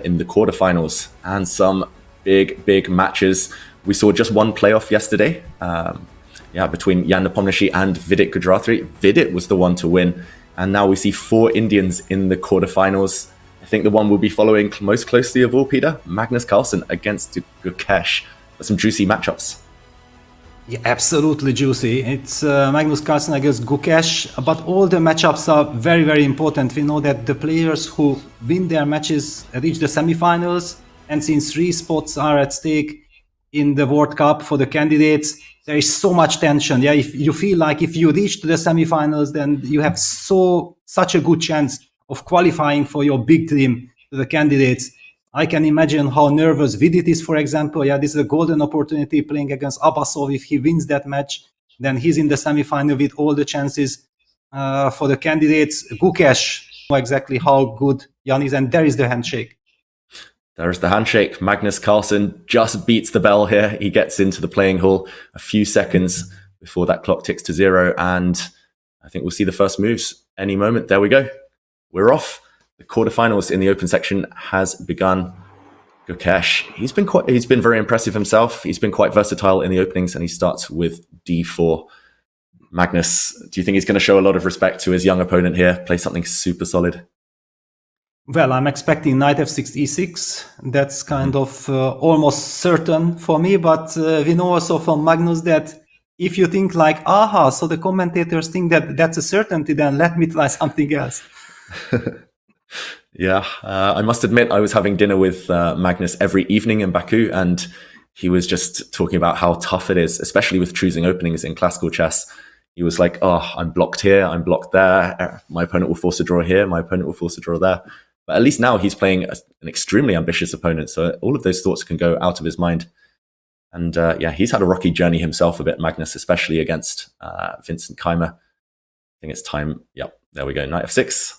in the quarterfinals, and some big matches. We saw just one playoff yesterday, between Jan Nepomniachtchi and Vidit Gujrathi. Vidit was the one to win, and now we see 4 Indians in the quarterfinals. I think the one we'll be following most closely of all, Peter, Magnus Carlsen against GUKESH. Some juicy matchups. Yeah, absolutely juicy. It's Magnus Carlsen against GUKESH, but all the matchups are very important. We know that the players who win their matches reach the semifinals, and since 3 spots are at stake in the World Cup for the candidates, there is so much tension. Yeah, if you feel like if you reach to the semifinals, then you have such a good chance of qualifying for your big team to the candidates. I can imagine how nervous Vidit is, for example. Yeah, this is a golden opportunity playing against Abbasov. If he wins that match, then he's in the semifinal with all the chances for the candidates. GUKESH know exactly how good Jan is, and there is the handshake. There's the handshake. Magnus Carlsen just beats the bell here. He gets into the playing hall a few seconds before that clock ticks to 0, and I think we'll see the first moves any moment. There we go. We're off. The quarterfinals in the open section has begun. GUKESH, he's been very impressive himself. He's been quite versatile in the openings, and he starts with D4. Magnus, do you think he's going to show a lot of respect to his young opponent here? Play something super solid? Well, I'm expecting knight f6, e6. That's kind of almost certain for me, but we know also from Magnus that if you think like, aha, so the commentators think that that's a certainty, then let me try something else. Yeah, I must admit I was having dinner with Magnus every evening in Baku, and he was just talking about how tough it is, especially with choosing openings in classical chess. He was like, oh, I'm blocked here, I'm blocked there, my opponent will force a draw here, my opponent will force a draw there. But at least now he's playing an extremely ambitious opponent, so all of those thoughts can go out of his mind. And he's had a rocky journey himself a bit, Magnus, especially against Vincent Keimer. I think it's time. Yep, there we go. Knight f6.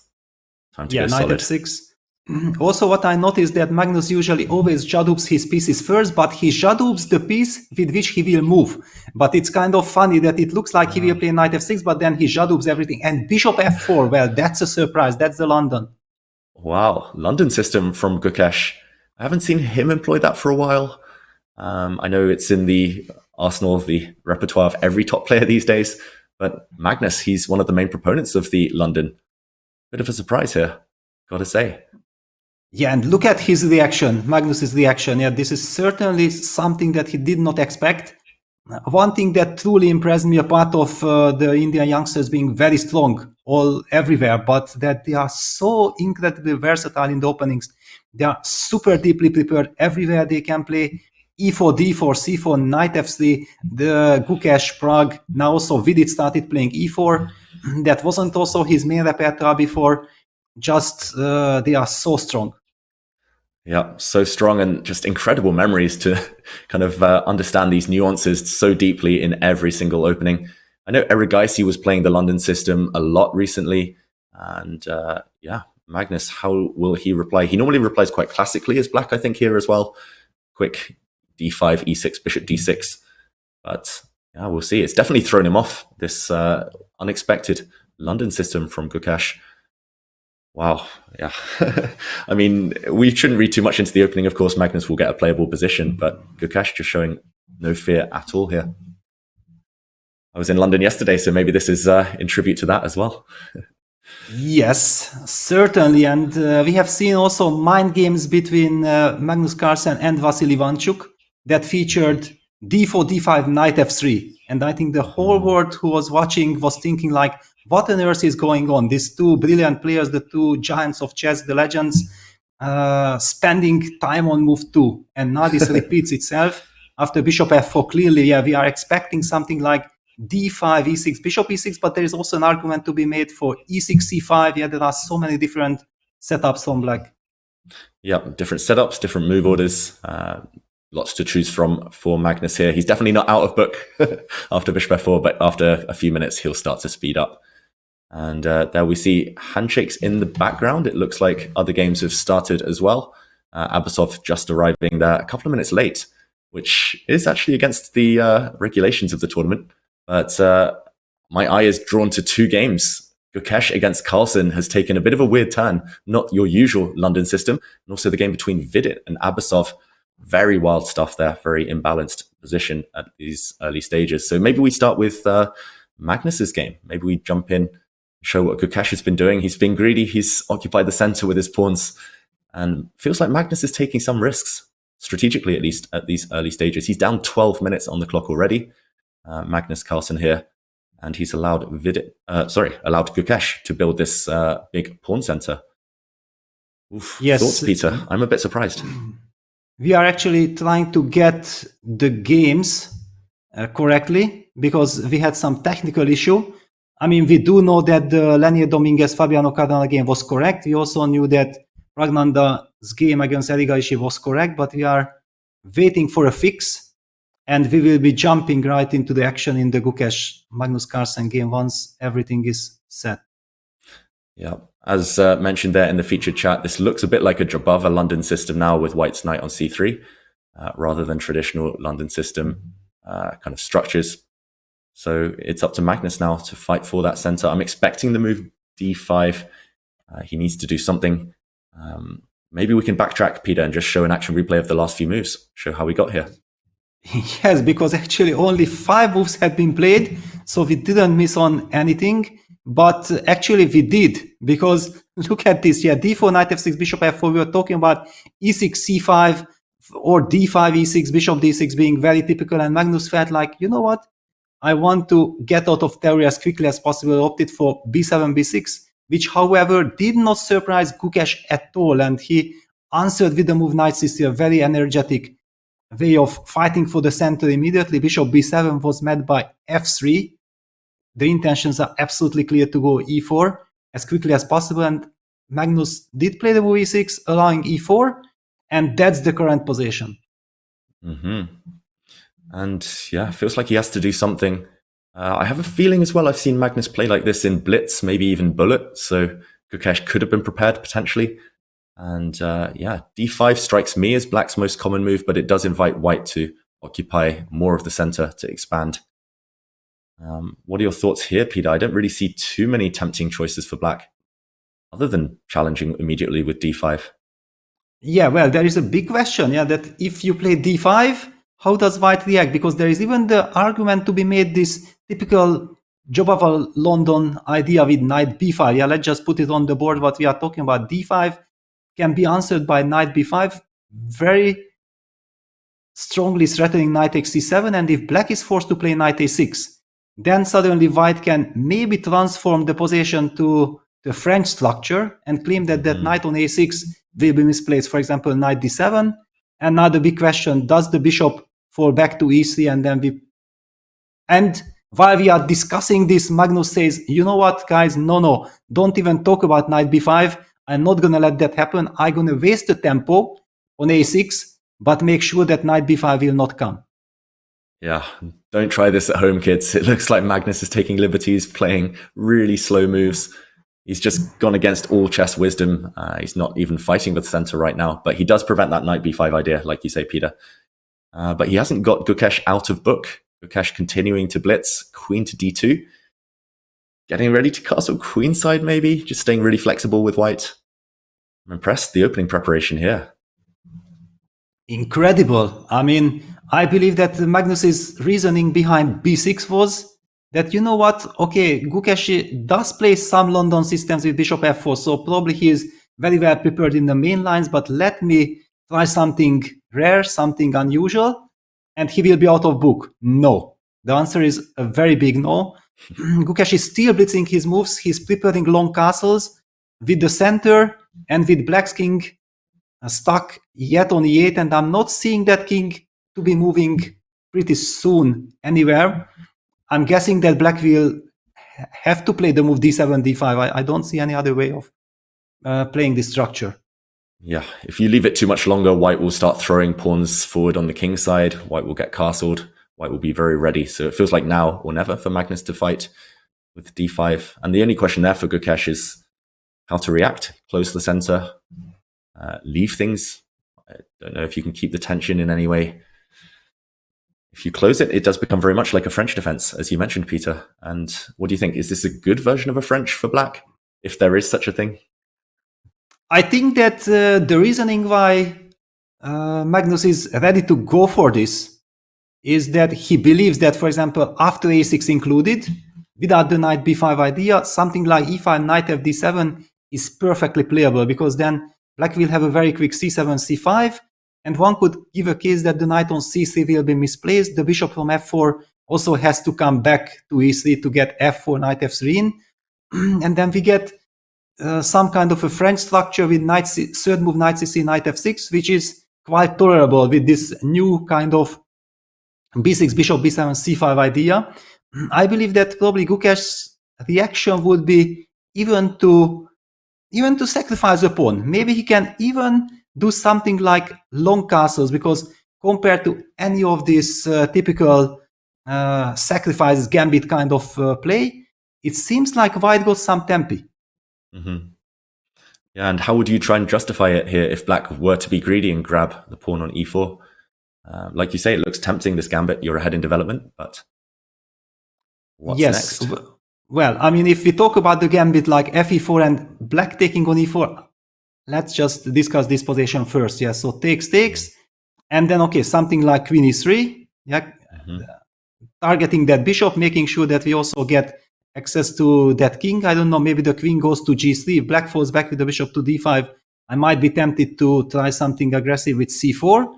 Time to go knight solid. f6. Also, what I noticed that Magnus usually always jadubs his pieces first, but he jadubs the piece with which he will move. But it's kind of funny that it looks like he will play knight f6, but then he jadubs everything. And bishop f4, well, that's a surprise. That's the London. Wow, London system from GUKESH. I haven't seen him employ that for a while. I know it's in the arsenal, the repertoire of every top player these days, but Magnus, he's one of the main proponents of the London. Bit of a surprise here, gotta say. Yeah, and look at his reaction, Magnus's reaction. Yeah, this is certainly something that he did not expect. One thing that truly impressed me, apart of the Indian youngsters being very strong everywhere, but that they are so incredibly versatile in the openings. They are super deeply prepared everywhere. They can play e4, d4, c4, knight f3, the GUKESH Prague. Now also Vidit started playing e4. That wasn't also his main repertoire before. Just they are so strong. Yeah, so strong, and just incredible memories to kind of understand these nuances so deeply in every single opening. I know Eric Geisy was playing the London system a lot recently, and Magnus, how will he reply? He normally replies quite classically as black, I think, here as well. Quick d5, e6, bishop d6. But yeah, we'll see. It's definitely thrown him off, this unexpected London system from GUKESH. Wow, yeah. I mean, we shouldn't read too much into the opening. Of course, Magnus will get a playable position, but GUKESH just showing no fear at all here. I was in London yesterday, so maybe this is in tribute to that as well. Yes, certainly. And we have seen also mind games between Magnus Carlsen and Vasily Ivanchuk that featured d4, d5, knight f3. And I think the whole world who was watching was thinking like, what on earth is going on? These two brilliant players, the two giants of chess, the legends, spending time on move 2. And now this repeats itself after bishop f4. Clearly, yeah, we are expecting something like d5, e6, bishop e6, but there is also an argument to be made for e6, c5. Yeah, there are so many different setups from black. Yeah, different setups, different move orders. Lots to choose from for Magnus here. He's definitely not out of book after bishop f4, but after a few minutes, he'll start to speed up. And there we see handshakes in the background. It looks like other games have started as well. Abbasov just arriving there a couple of minutes late, which is actually against the regulations of the tournament. But my eye is drawn to 2 games GUKESH against Carlsen has taken a bit of a weird turn, not your usual London system, and also the game between Fide and Abasov. Very wild stuff there, very imbalanced position at these early stages. So maybe we start with Magnus's game. Maybe we jump in, show what GUKESH has been doing. He's been greedy, he's occupied the center with his pawns, and feels like Magnus is taking some risks, strategically at least, at these early stages. He's down 12 minutes on the clock already, Magnus Carlsen here. And he's allowed GUKESH to build this big pawn center. Oof. Yes. Thoughts, Peter? I'm a bit surprised. We are actually trying to get the games correctly because we had some technical issue. I mean, we do know that the Lenier Dominguez Fabiano Cardano game was correct. We also knew that Ragnanda's game against Erigaishi was correct, but we are waiting for a fix. And we will be jumping right into the action in the GUKESH Magnus Carlsen game once everything is set. Yeah, as mentioned there in the featured chat, this looks a bit like a Jabava London system now with White's knight on c3, rather than traditional London system kind of structures. So it's up to Magnus now to fight for that center. I'm expecting the move d5. He needs to do something. Maybe we can backtrack, Peter, and just show an action replay of the last few moves, show how we got here. Yes, because actually only 5 moves had been played, so we didn't miss on anything. But actually we did, because look at this. Yeah, d4, knight f6, bishop f4. We were talking about e6, c5, or d5, e6, bishop d6 being very typical. And Magnus felt like, you know what? I want to get out of theory as quickly as possible. Opted for b7, b6, which, however, did not surprise GUKESH at all. And he answered with the move knight c3, a very energetic way of fighting for the center immediately. Bishop b7 was met by f3. The intentions are absolutely clear to go e4 as quickly as possible, and Magnus did play the move e6, allowing e4, and that's the current position. And yeah, feels like he has to do something. I have a feeling as well, I've seen Magnus play like this in Blitz, maybe even Bullet, so GUKESH could have been prepared potentially. And yeah, d5 strikes me as Black's most common move, but it does invite White to occupy more of the center, to expand. What are your thoughts here, Peter? I don't really see too many tempting choices for Black, other than challenging immediately with d5. Yeah, well, there is a big question, yeah, that if you play d5, how does White react? Because there is even the argument to be made, this typical Jobava London idea with knight b5. Yeah, let's just put it on the board what we are talking about. d5 can be answered by knight b5, very strongly threatening knight xc7, and if Black is forced to play knight a6, then suddenly White can maybe transform the position to the French structure and claim that that knight on a6 will be misplaced, for example, knight d7. And now the big question, does the bishop fall back to e3? And while we are discussing this, Magnus says, you know what, guys, no, don't even talk about knight b5. I'm not going to let that happen. I'm going to waste the tempo on a6, but make sure that knight b5 will not come. Yeah, don't try this at home, kids. It looks like Magnus is taking liberties, playing really slow moves. He's just gone against all chess wisdom. He's not even fighting with center right now, but he does prevent that knight b5 idea, like you say, Peter. But he hasn't got GUKESH out of book. GUKESH continuing to blitz, queen to d2. Getting ready to castle queenside, maybe? Just staying really flexible with White. I'm impressed, the opening preparation here. Incredible. I mean, I believe that Magnus's reasoning behind b6 was that, you know what, okay, GUKESH does play some London systems with bishop f4, so probably he is very well prepared in the main lines, but let me try something rare, something unusual, and he will be out of book. No. The answer is a very big no. GUKESH is still blitzing his moves. He's preparing long castles with the center and with Black's king stuck yet on e8, and I'm not seeing that king to be moving pretty soon anywhere. I'm guessing that Black will have to play the move d7, d5. I don't see any other way of playing this structure. Yeah, if you leave it too much longer, White will start throwing pawns forward on the king side. White will get castled. White will be very ready. So it feels like now or never for Magnus to fight with d5. And the only question there for GUKESH is how to react. Close the center, leave things. I don't know if you can keep the tension in any way. if you close it, it does become very much like a French defense, as you mentioned, Peter. And what do you think? Is this a good version of a French for black, if there is such a thing? I think that the reasoning why Magnus is ready to go for this is that he believes that, for example, after a6 included, without the knight b5 idea, something like e5, knight fd7 is perfectly playable, because then black will have a very quick c7, c5, and one could give a case that the knight on c3 will be misplaced. The bishop from f4 also has to come back to e3 to get f4, knight f3 in, and then we get some kind of a French structure with knight third move, knight c3, knight f6, which is quite tolerable with this new kind of b6, bishop b7, c5 idea. I believe that probably GUKESH's reaction would be even to sacrifice a pawn. Maybe he can even do something like long castles, because compared to any of these typical sacrifice gambit kind of play, it seems like white got some tempi. Mm-hmm. Yeah, and how would you try and justify it here if black were to be greedy and grab the pawn on e4? Like you say, it looks tempting, this gambit. You're ahead in development, but what's next? Well, I mean, if we talk about the gambit like fe4 and black taking on e4, let's just discuss this position first. Yeah, so takes, and then, okay, something like queen e3. Yeah, targeting that bishop, making sure that we also get access to that king. I don't know, maybe the queen goes to g3. If black falls back with the bishop to d5, I might be tempted to try something aggressive with c4.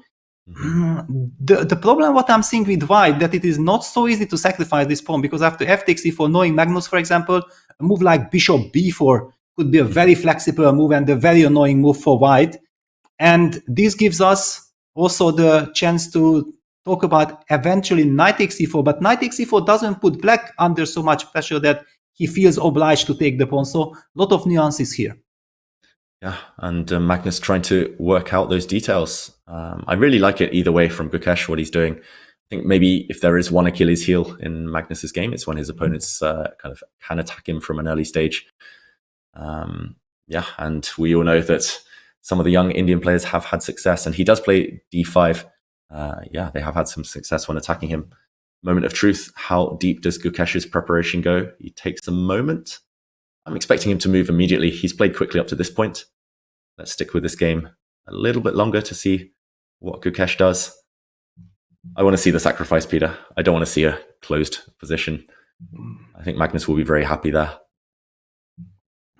The problem what I'm seeing with white, that it is not so easy to sacrifice this pawn, because after f takes e4, knowing Magnus, for example, a move like bishop b4 could be a very flexible move and a very annoying move for white. And this gives us also the chance to talk about eventually knight takes e4, but knight takes e4 doesn't put black under so much pressure that he feels obliged to take the pawn. So a lot of nuances here. Yeah, and Magnus trying to work out those details. I really like it either way from GUKESH, what he's doing. I think maybe if there is one Achilles heel in Magnus's game, it's when his opponents kind of can attack him from an early stage. Yeah, and we all know that some of the young Indian players have had success, and he does play d5. Yeah, they have had some success when attacking him. Moment of truth. How deep does GUKESH's preparation go? He takes a moment. I'm expecting him to move immediately. He's played quickly up to this point. Let's stick with this game a little bit longer to see what GUKESH does. I want to see the sacrifice, Peter. I don't want to see a closed position. I think Magnus will be very happy there.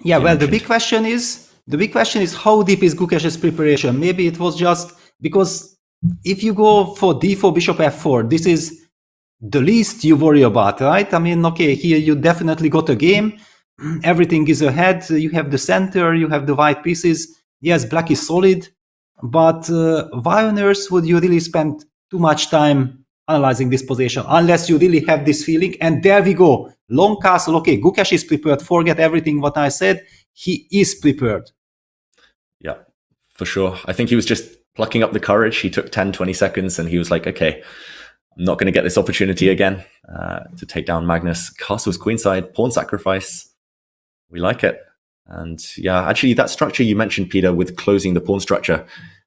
Yeah, well, the big question is how deep is GUKESH's preparation? Maybe it was just because if you go for d4, bishop f4, this is the least you worry about, right? I mean, okay, here you definitely got a game. Everything is ahead. You have the center, you have the white pieces. Yes, black is solid, but why on earth would you really spend too much time analyzing this position unless you really have this feeling? And there we go. Long castle. Okay, GUKESH is prepared. Forget everything what I said. He is prepared. Yeah, for sure. I think he was just plucking up the courage. He took 10, 20 seconds and he was like, okay, I'm not going to get this opportunity again to take down Magnus. Castle's queenside, pawn sacrifice. We like it. And yeah, actually that structure you mentioned, Peter, with closing the pawn structure.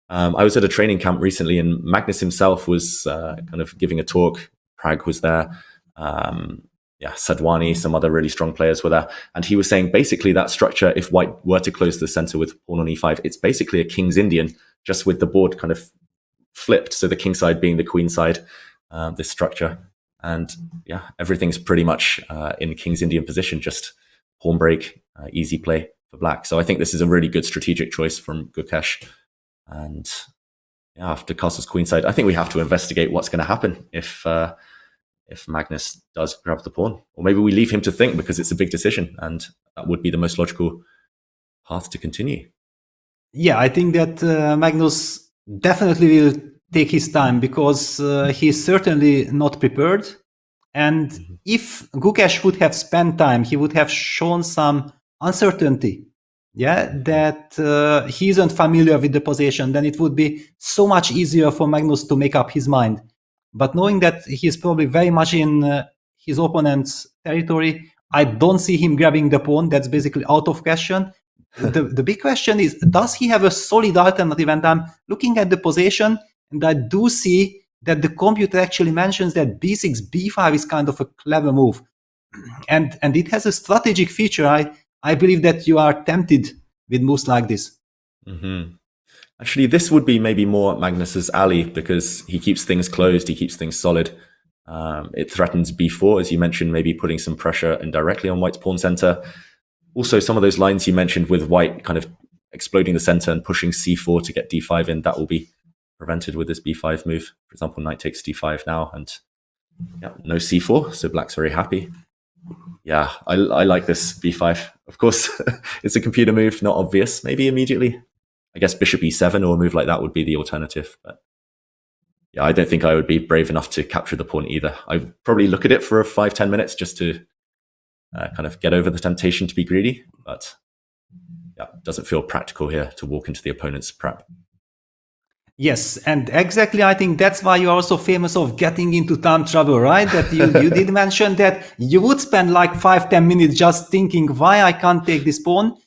I was at a training camp recently and Magnus himself was kind of giving a talk. Prag was there. Yeah, Sadwani, some other really strong players were there. And he was saying basically that structure, if white were to close the center with pawn on e5, it's basically a King's Indian, just with the board kind of flipped. So the king side being the queen side, this structure. And yeah, everything's pretty much in King's Indian position, just pawn break, easy play for black. So I think this is a really good strategic choice from GUKESH. And yeah, after castle's queenside, I think we have to investigate what's going to happen if Magnus does grab the pawn. Or maybe we leave him to think because it's a big decision and that would be the most logical path to continue. Yeah, I think that Magnus definitely will take his time because he's certainly not prepared. And if GUKESH would have spent time, he would have shown some uncertainty, yeah, that he isn't familiar with the position. Then it would be so much easier for Magnus to make up his mind. But knowing that he's probably very much in his opponent's territory, I don't see him grabbing the pawn. That's basically out of question. The big question is, does he have a solid alternative? And I'm looking at the position, and I do see that the computer actually mentions that b6, b5 is kind of a clever move. And it has a strategic feature. I believe that you are tempted with moves like this. Mm-hmm. Actually, this would be maybe more Magnus's alley because he keeps things closed, he keeps things solid. It threatens b4, as you mentioned, maybe putting some pressure indirectly on White's pawn center. Also, some of those lines you mentioned with White kind of exploding the center and pushing c4 to get d5 in, that will be prevented with this b5 move. For example, knight takes d5 now, and yeah, no c4, so Black's very happy. Yeah, I like this b5. Of course, it's a computer move, not obvious, maybe immediately. I guess bishop e7 or a move like that would be the alternative. But yeah, I don't think I would be brave enough to capture the pawn either. I'd probably look at it for 5-10 minutes just to kind of get over the temptation to be greedy. But yeah, it doesn't feel practical here to walk into the opponent's prep. Yes, and exactly, I think that's why you're also famous of getting into time trouble, right? That you did mention that you would spend like 5-10 minutes just thinking why I can't take this pawn.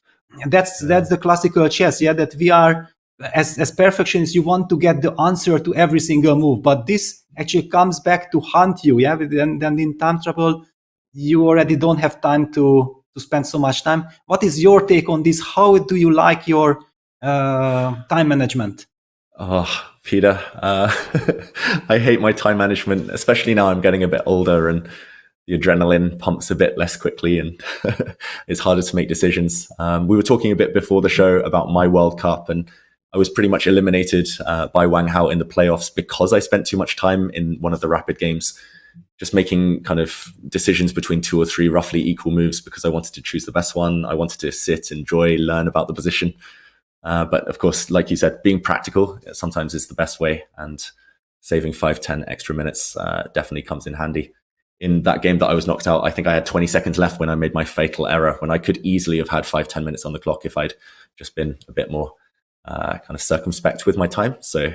That's the classical chess, yeah, that we are, as perfectionists, you want to get the answer to every single move, but this actually comes back to haunt you, yeah. Then in time trouble, you already don't have time to spend so much time. What is your take on this? How do you like your time management? Oh, Peter, I hate my time management, especially now I'm getting a bit older and the adrenaline pumps a bit less quickly and it's harder to make decisions. We were talking a bit before the show about my World Cup, and I was pretty much eliminated by Wang Hao in the playoffs because I spent too much time in one of the rapid games, just making kind of decisions between 2 or 3 roughly equal moves because I wanted to choose the best one. I wanted to sit, enjoy, learn about the position. But of course, like you said, being practical sometimes is the best way, and saving 5-10 extra minutes definitely comes in handy. In that game that I was knocked out, I think I had 20 seconds left when I made my fatal error, when I could easily have had 5-10 minutes on the clock if I'd just been a bit more kind of circumspect with my time. So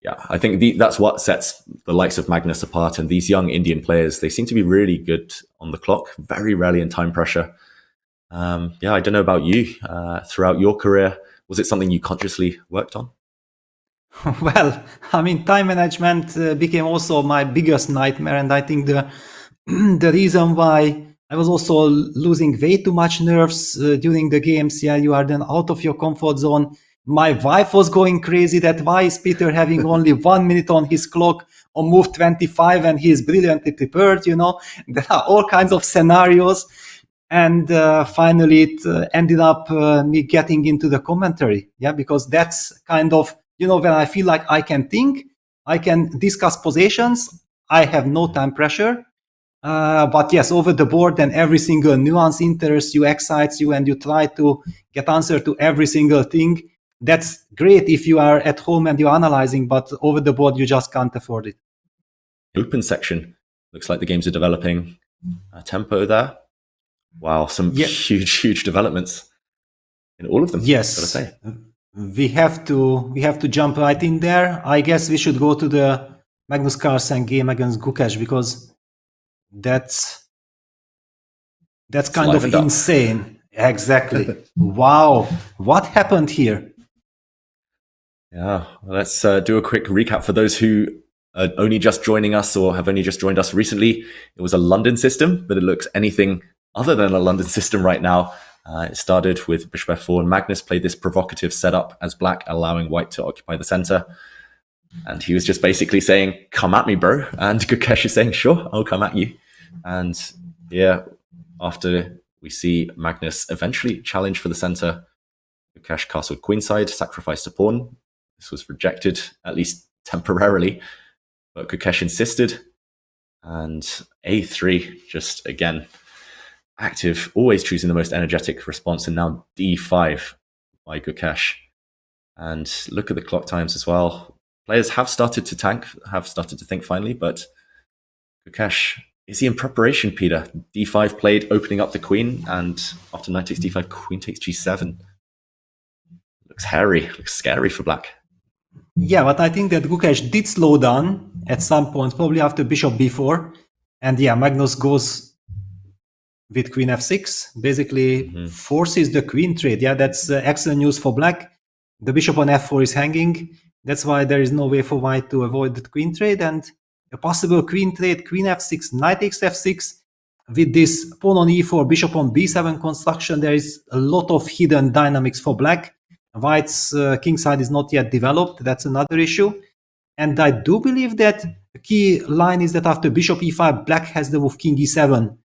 yeah, I think that's what sets the likes of Magnus apart. And these young Indian players, they seem to be really good on the clock, very rarely in time pressure. Yeah, I don't know about you. Throughout your career, was it something you consciously worked on? Well, I mean, time management became also my biggest nightmare, and I think the the reason why I was also losing way too much nerves during the games. Yeah, you are then out of your comfort zone. My wife was going crazy that why is Peter having only 1 minute on his clock on move 25 and he is brilliantly prepared, you know. There are all kinds of scenarios. And finally, it ended up me getting into the commentary. Yeah, because that's kind of, you know, when I feel like I can think, I can discuss positions, I have no time pressure. But yes, over the board, then every single nuance interests you, excites you, and you try to get answer to every single thing. That's great if you are at home and you're analyzing, but over the board, you just can't afford it. Open section. Looks like the games are developing tempo there. Wow, some huge developments in all of them. Yes, gotta say. we have to jump right in there. I guess we should go to the Magnus Carlsen game against GUKESH because that's kind of insane. Exactly. Wow, what happened here? Yeah, let's do a quick recap for those who are only just joining us or have only just joined us recently. It was a London system, but it looks anything other than a London system right now. It started with bishop f4, and Magnus played this provocative setup as black, allowing white to occupy the center. And he was just basically saying, come at me, bro. And GUKESH is saying, sure, I'll come at you. And yeah, after we see Magnus eventually challenge for the center, GUKESH castled queenside, sacrificed a pawn. This was rejected, at least temporarily, but GUKESH insisted. And a3, just again, active, always choosing the most energetic response, and now d5 by GUKESH. And look at the clock times as well. Players have started to tank, have started to think finally, but GUKESH, is he in preparation, Peter? d5 played, opening up the queen, and after knight takes d5, queen takes g7. Looks hairy, looks scary for black. Yeah, but I think that GUKESH did slow down at some point, probably after bishop b4. And yeah, Magnus goes with queen f6, basically forces the queen trade. Yeah, that's excellent news for black. The bishop on f4 is hanging. That's why there is no way for white to avoid the queen trade, and a possible queen trade, queen f6, knight takes f6. With this pawn on e4, bishop on b7 construction, there is a lot of hidden dynamics for black. White's king side is not yet developed. That's another issue. And I do believe that the key line is that after bishop e5, black has the move king e7,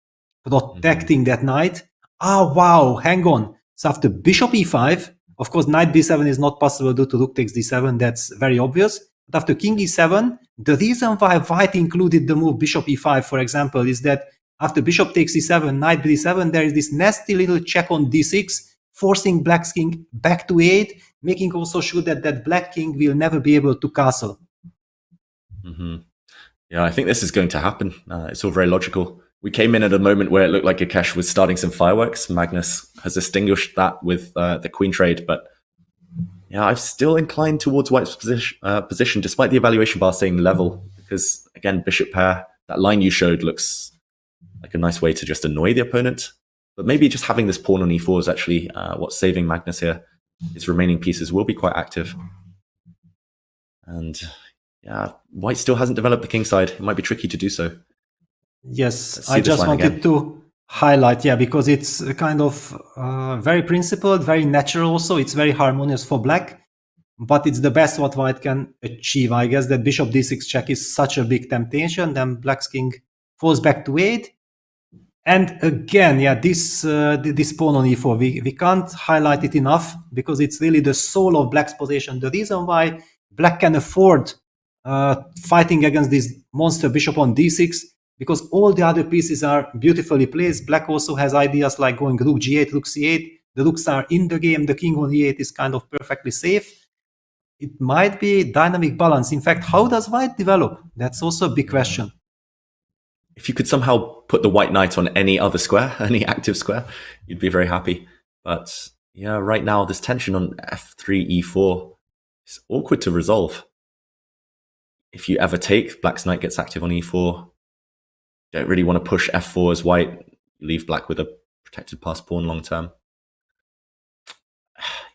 protecting that knight. Ah, wow, hang on. So after bishop e5, of course, knight b7 is not possible due to rook takes d7. That's very obvious. But after king e7, the reason why white included the move bishop e5, for example, is that after bishop takes e7, knight b7, there is this nasty little check on d6, forcing black's king back to a8, making also sure that that black king will never be able to castle. Yeah, I think this is going to happen. It's all very logical. We came in at a moment where it looked like GUKESH was starting some fireworks. Magnus has extinguished that with the queen trade, but yeah, I'm still inclined towards white's position, despite the evaluation bar saying level, because again, bishop pair, that line you showed looks like a nice way to just annoy the opponent. But maybe just having this pawn on e4 is actually what's saving Magnus here. His remaining pieces will be quite active. And yeah, white still hasn't developed the king side. It might be tricky to do so. Yes, I just wanted to highlight, yeah, because it's kind of very principled, very natural also. It's very harmonious for black, but it's the best what white can achieve. I guess that bishop d6 check is such a big temptation, then black's king falls back to 8. And again, yeah, this pawn on e4, we can't highlight it enough because it's really the soul of black's position. The reason why black can afford fighting against this monster bishop on d6, because all the other pieces are beautifully placed. Black also has ideas like going rook g8, rook c8. The rooks are in the game. The king on e8 is kind of perfectly safe. It might be dynamic balance. In fact, how does white develop? That's also a big question. If you could somehow put the white knight on any other square, any active square, you'd be very happy. But yeah, right now, this tension on f3, e4 is awkward to resolve. If you ever take, black's knight gets active on e4. Don't really want to push f4 as white. Leave black with a protected pass pawn long term.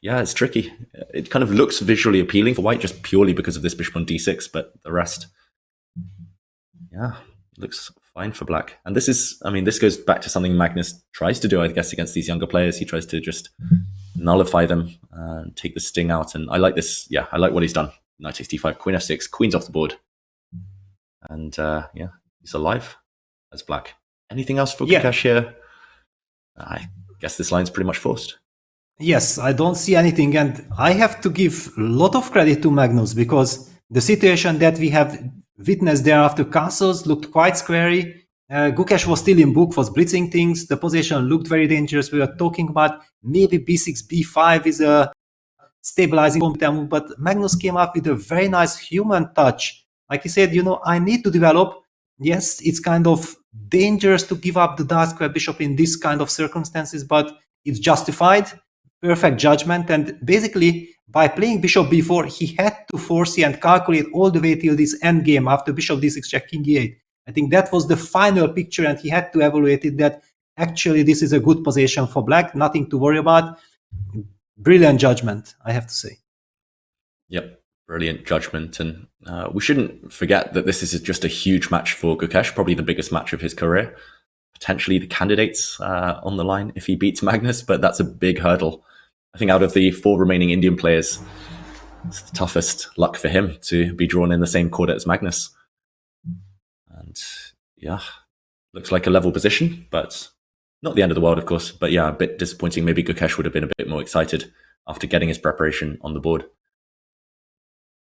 Yeah, it's tricky. It kind of looks visually appealing for white just purely because of this bishop on d6, but the rest, yeah, looks fine for black. And this is, I mean, this goes back to something Magnus tries to do, I guess, against these younger players. He tries to just nullify them and take the sting out. And I like this. Yeah, I like what he's done. Knight takes d5, queen f6, queen's off the board. And yeah, he's alive as black. Anything else for GUKESH here? I guess this line's pretty much forced. Yes, I don't see anything. And I have to give a lot of credit to Magnus because the situation that we have witnessed there after castles looked quite scary. GUKESH was still in book, was blitzing things. The position looked very dangerous. We were talking about maybe b6, b5 is a stabilizing move, but Magnus came up with a very nice human touch. Like he said, you know, I need to develop. Yes, it's kind of dangerous to give up the dark square bishop in this kind of circumstances, but it's justified. Perfect judgment. And basically, by playing bishop b4, he had to foresee and calculate all the way till this endgame after bishop d6 check king e8. I think that was the final picture, and he had to evaluate it that actually this is a good position for black, nothing to worry about. Brilliant judgment, I have to say. Yep, brilliant judgment. And we shouldn't forget that this is just a huge match for GUKESH, probably the biggest match of his career. Potentially the candidates on the line if he beats Magnus, but that's a big hurdle. I think out of the 4 remaining Indian players, it's the toughest luck for him to be drawn in the same quarter as Magnus. And yeah, looks like a level position, but not the end of the world, of course. But yeah, a bit disappointing. Maybe GUKESH would have been a bit more excited after getting his preparation on the board.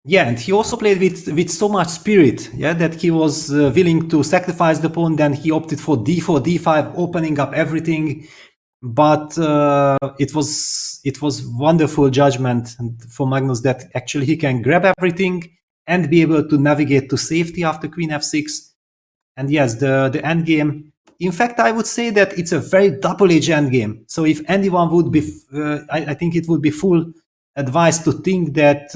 Yeah, and he also played with so much spirit, yeah, that he was willing to sacrifice the pawn. Then he opted for d4, d5, opening up everything. But it was wonderful judgment for Magnus that actually he can grab everything and be able to navigate to safety after queen f6. And yes, the endgame. In fact, I would say that it's a very double-edged endgame. So if anyone would be, I think it would be full advice to think that,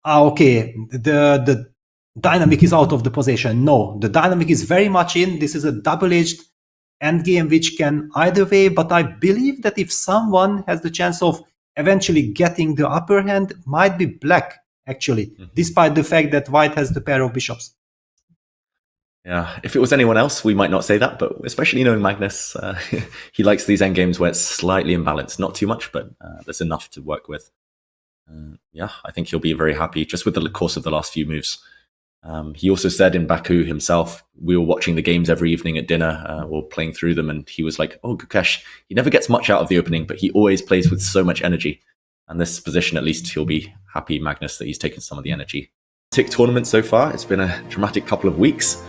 okay, the dynamic is out of the position. No, the dynamic is very much in. This is a double-edged endgame which can either way, but I believe that if someone has the chance of eventually getting the upper hand, might be black. actually, despite the fact that white has the pair of bishops. Yeah, if it was anyone else, we might not say that, but especially knowing Magnus, he likes these endgames where it's slightly imbalanced. Not too much, but there's enough to work with. Yeah, I think he'll be very happy just with the course of the last few moves. He also said in Baku himself, we were watching the games every evening at dinner or playing through them, and he was like, oh, GUKESH, he never gets much out of the opening, but he always plays with so much energy. And this position, at least, he'll be happy, Magnus, that he's taken some of the energy. Tick tournament so far, it's been a dramatic couple of weeks.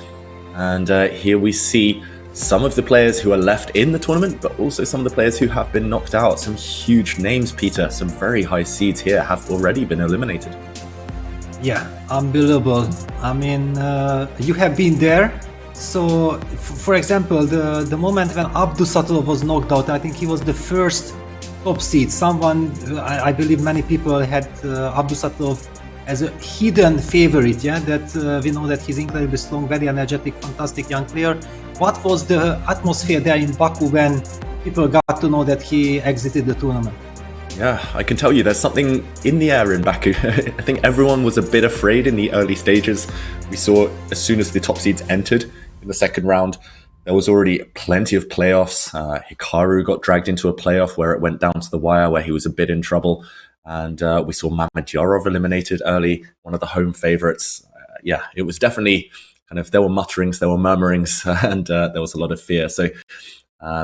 And here we see some of the players who are left in the tournament, but also some of the players who have been knocked out. Some huge names, Peter, some very high seeds here have already been eliminated. Yeah, unbelievable. I mean, you have been there. So, for example, the moment when Abdusatılov was knocked out, I think he was the first top seed. Someone, I believe many people had Abdusatılov as a hidden favorite, yeah, that we know that he's incredibly strong, very energetic, fantastic young player. What was the atmosphere there in Baku when people got to know that he exited the tournament? Yeah, I can tell you there's something in the air in Baku. I think everyone was a bit afraid in the early stages. We saw as soon as the top seeds entered in the second round, there was already plenty of playoffs. Hikaru got dragged into a playoff where it went down to the wire, where he was a bit in trouble. And we saw Mamedyarov eliminated early, one of the home favorites. Yeah, it was definitely kind of, there were mutterings, there were murmurings, and there was a lot of fear. So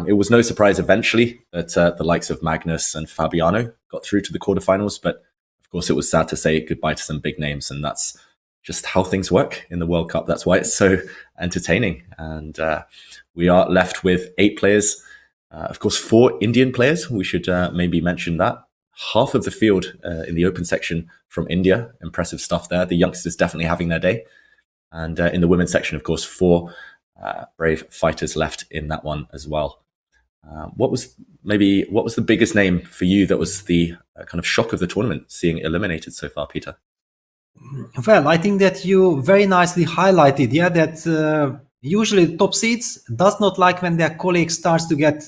it was no surprise eventually that the likes of Magnus and Fabiano got through to the quarterfinals. But of course, it was sad to say goodbye to some big names. And that's just how things work in the World Cup. That's why it's so entertaining. And we are left with 8 players. Of course, 4 Indian players. We should maybe mention that. Half of the field in the open section from India. Impressive stuff there. The youngsters definitely having their day. And in the women's section, of course, 4 brave fighters left in that one as well. What was the biggest name for you that was the kind of shock of the tournament, seeing eliminated so far, Peter? Well, I think that you very nicely highlighted, yeah, that usually top seeds does not like when their colleague starts to get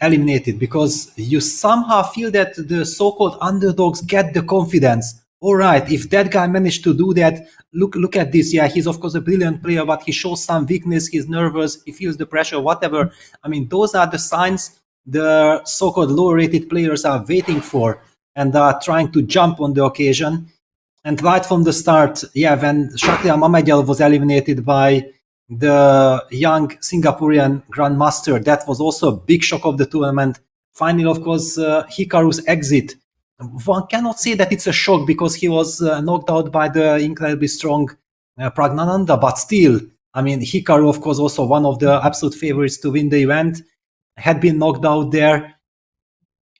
eliminated, because you somehow feel that the so-called underdogs get the confidence. All right, if that guy managed to do that, look at this. Yeah, he's of course a brilliant player, but he shows some weakness. He's nervous. He feels the pressure, whatever. I mean, those are the signs the so-called low-rated players are waiting for and are trying to jump on the occasion. And right from the start, yeah, when Shakhriyar Mamedyarov was eliminated by the young Singaporean grandmaster, that was also a big shock of the tournament. Finally, of course, Hikaru's exit. One cannot say that it's a shock because he was knocked out by the incredibly strong Pragnananda, but still, I mean, Hikaru, of course, also one of the absolute favorites to win the event, had been knocked out there.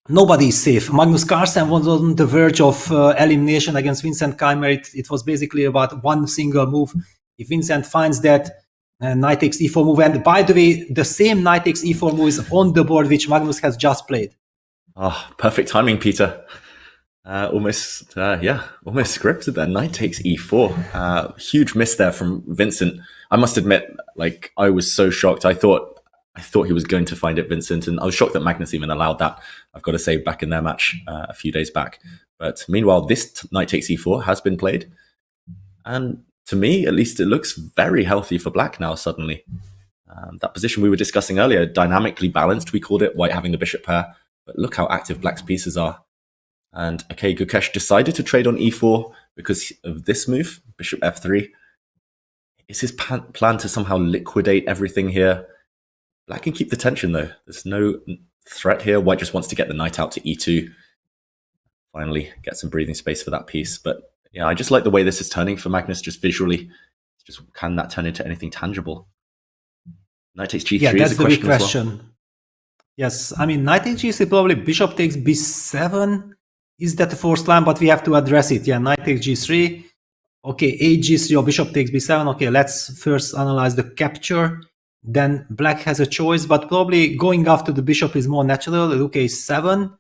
Nobody is safe. Magnus Carlsen was on the verge of elimination against Vincent Keimer. It was basically about one single move. If Vincent finds that knight takes e4 move, and by the way, the same knight takes e4 move is on the board which Magnus has just played. Oh, perfect timing, Peter. Almost scripted there. Knight takes e4. Huge miss there from Vincent. I must admit, like, I was so shocked. I thought he was going to find it, Vincent, and I was shocked that Magnus even allowed that. I've got to say, back in their match a few days back. But meanwhile, this knight takes e4 has been played, and to me, at least, it looks very healthy for black now. Suddenly, that position we were discussing earlier, dynamically balanced, we called it, white having the bishop pair. But look how active black's pieces are. And okay, GUKESH decided to trade on e4 because of this move, bishop f3. Is his plan to somehow liquidate everything here? Black can keep the tension, though. There's no threat here. White just wants to get the knight out to e2. Finally, get some breathing space for that piece. But yeah, I just like the way this is turning for Magnus, just visually. Just can that turn into anything tangible? Knight takes g3 yeah, that's is a the big question. Well. Yes, I mean, knight takes g3, probably bishop takes b7. Is that the forced line? But we have to address it. Yeah, knight takes g3. Okay, h3 or bishop takes b7. Okay, let's first analyze the capture. Then black has a choice, but probably going after the bishop is more natural. Rook a7,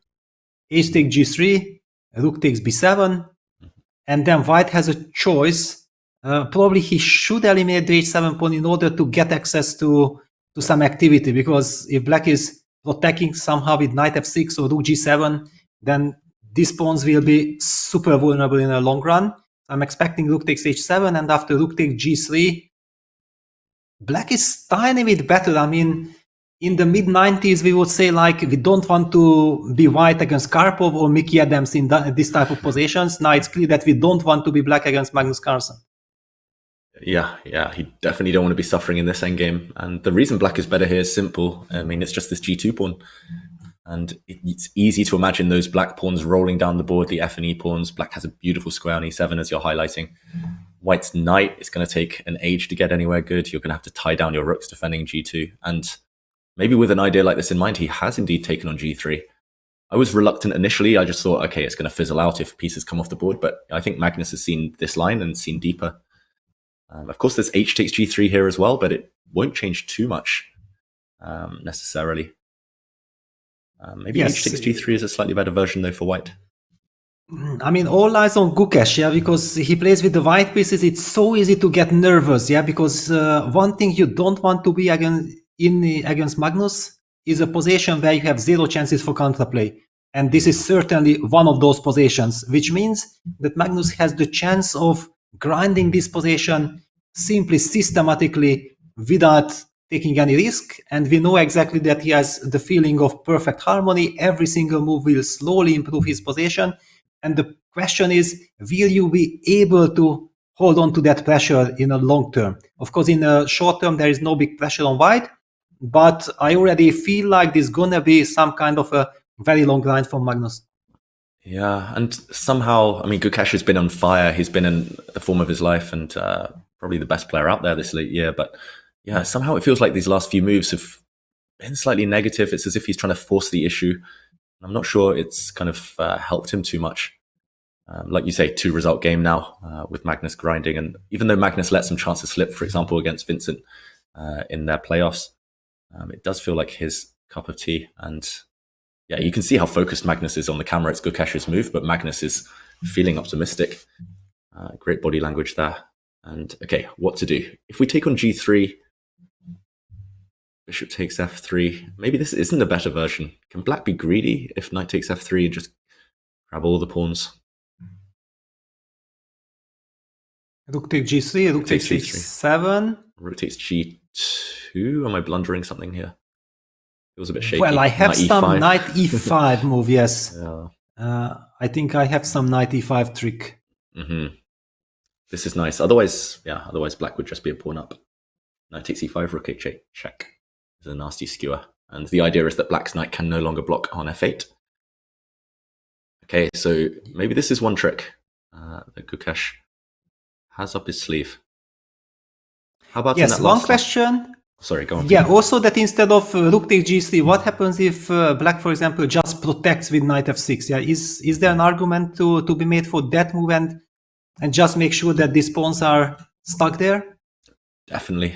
h takes g3, rook takes b7, and then white has a choice. Probably he should eliminate the h7 pawn in order to get access to some activity, because if black is attacking somehow with knight f6 or rook g7, then these pawns will be super vulnerable in the long run. I'm expecting rook takes h7, and after rook takes g3, black is tiny bit better. I mean, in the mid-90s, we would say like we don't want to be white against Karpov or Mickey Adams in this type of positions. Now it's clear that we don't want to be black against Magnus Carlsen. Yeah, he definitely don't want to be suffering in this endgame. And the reason black is better here is simple. I mean, it's just this g2 pawn. And it's easy to imagine those black pawns rolling down the board, the F and E pawns. Black has a beautiful square on e7, as you're highlighting. White's knight is going to take an age to get anywhere good. You're going to have to tie down your rooks defending g2. And maybe with an idea like this in mind, he has indeed taken on g3. I was reluctant initially. I just thought, okay, it's going to fizzle out if pieces come off the board. But I think Magnus has seen this line and seen deeper. Of course, there's h takes g3 here as well, but it won't change too much necessarily. Maybe Yes. h takes g3 is a slightly better version, though, for white. I mean, all eyes on GUKESH, yeah, because he plays with the white pieces. It's so easy to get nervous, yeah, because one thing you don't want to be against Magnus is a position where you have zero chances for counterplay. And this is certainly one of those positions, which means that Magnus has the chance of grinding this position simply systematically without taking any risk. And we know exactly that he has the feeling of perfect harmony. Every single move will slowly improve his position. And the question is, will you be able to hold on to that pressure in a long term? Of course, in a short term, there is no big pressure on white, but I already feel like there's going to be some kind of a very long grind from Magnus. Yeah, and somehow, I mean, GUKESH has been on fire. He's been in the form of his life and probably the best player out there this late year. But yeah, somehow it feels like these last few moves have been slightly negative. It's as if he's trying to force the issue. I'm not sure it's kind of helped him too much. Like you say, 2-result game now with Magnus grinding. And even though Magnus let some chances slip, for example, against Vincent in their playoffs, it does feel like his cup of tea. And yeah, you can see how focused Magnus is on the camera. It's GUKESH's move, but Magnus is feeling optimistic. Great body language there. And okay, what to do? If we take on g3, bishop takes f3. Maybe this isn't a better version. Can black be greedy if knight takes f3 and just grab all the pawns? Rook takes g3, rook takes h7. Rook takes g2. Am I blundering something here? It was a bit shaky. Well, I have knight some e5. knight e5 move, yes. Yeah. I think I have some knight e5 trick. Mm-hmm. This is nice. Otherwise black would just be a pawn up. Knight takes e5, rook h8, check. It's a nasty skewer. And the idea is that black's knight can no longer block on f8. Okay, so maybe this is one trick that GUKESH has up his sleeve. How about in that one last question. Sorry, go on. Yeah, also that instead of rook takes g3, what happens if black, for example, just protects with knight f6? Yeah, is there an argument to be made for that move and just make sure that these pawns are stuck there? Definitely.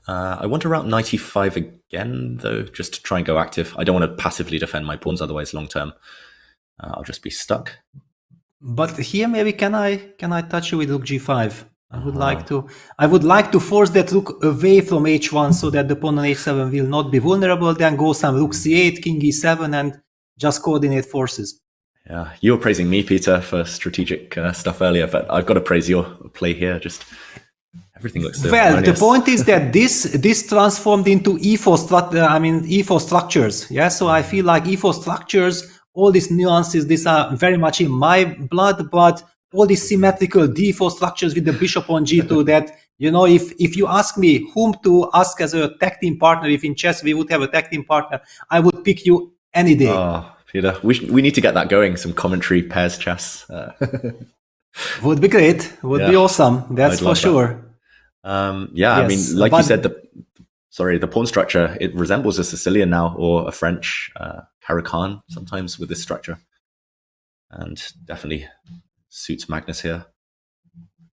I want to route knight e5 again, though, just to try and go active. I don't want to passively defend my pawns, otherwise long term I'll just be stuck. But here, maybe can I touch you with rook g5? I would like to force that rook away from h1 so that the pawn on h7 will not be vulnerable. Then go some rook c8, king e7, and just coordinate forces. Yeah, you were praising me, Peter, for strategic stuff earlier, but I've got to praise your play here. Just everything looks so harmonious. The point is that this transformed into e4 structures. Yeah, so I feel like e4 structures, all these nuances, these are very much in my blood, but all these symmetrical d4 structures with the bishop on g2 that, you know, if you ask me whom to ask as a tag team partner, if in chess we would have a tag team partner, I would pick you any day. Oh, Peter, we need to get that going, some commentary pairs chess. Would be great. Would be awesome. That's for sure. Yes, I mean, like you said, the pawn structure, it resembles a Sicilian now, or a French Caracan sometimes with this structure. And definitely suits Magnus here.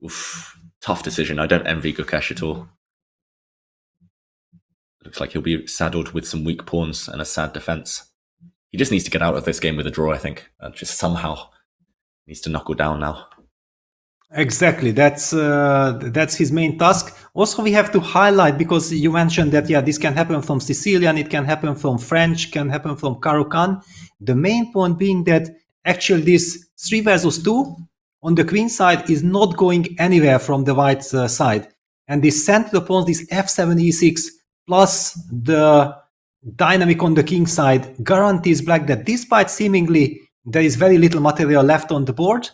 Oof, tough decision. I don't envy GUKESH at all. Looks like he'll be saddled with some weak pawns and a sad defense. He just needs to get out of this game with a draw, I think. Just somehow needs to knuckle down now. Exactly, that's his main task. Also, we have to highlight, because you mentioned that this can happen from Sicilian, it can happen from French, can happen from Caro-Kann. The main point being that actually this 3 versus 2 on the queen side is not going anywhere from the white side. And this center pawn, this f7 e6 plus the dynamic on the king side guarantees black that despite seemingly there is very little material left on the board,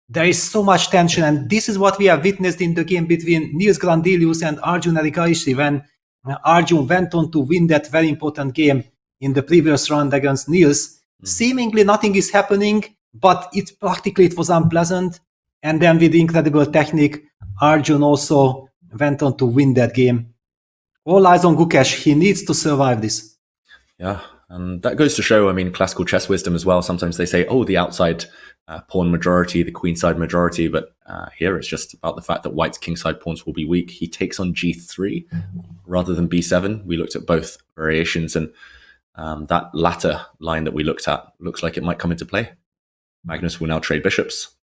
there is so much tension. And this is what we have witnessed in the game between Niels Grandelius and Arjun Erigaishi when Arjun went on to win that very important game in the previous round against Niels. Seemingly nothing is happening, but practically it was unpleasant. And then with incredible technique, Arjun also went on to win that game. All eyes on Gukesh. He needs to survive this. Yeah, and that goes to show, I mean, classical chess wisdom as well. Sometimes they say, oh, the outside pawn majority, the queenside majority, but here it's just about the fact that white's kingside pawns will be weak. He takes on g3 rather than b7. We looked at both variations, and that latter line that we looked at looks like it might come into play. Magnus will now trade bishops.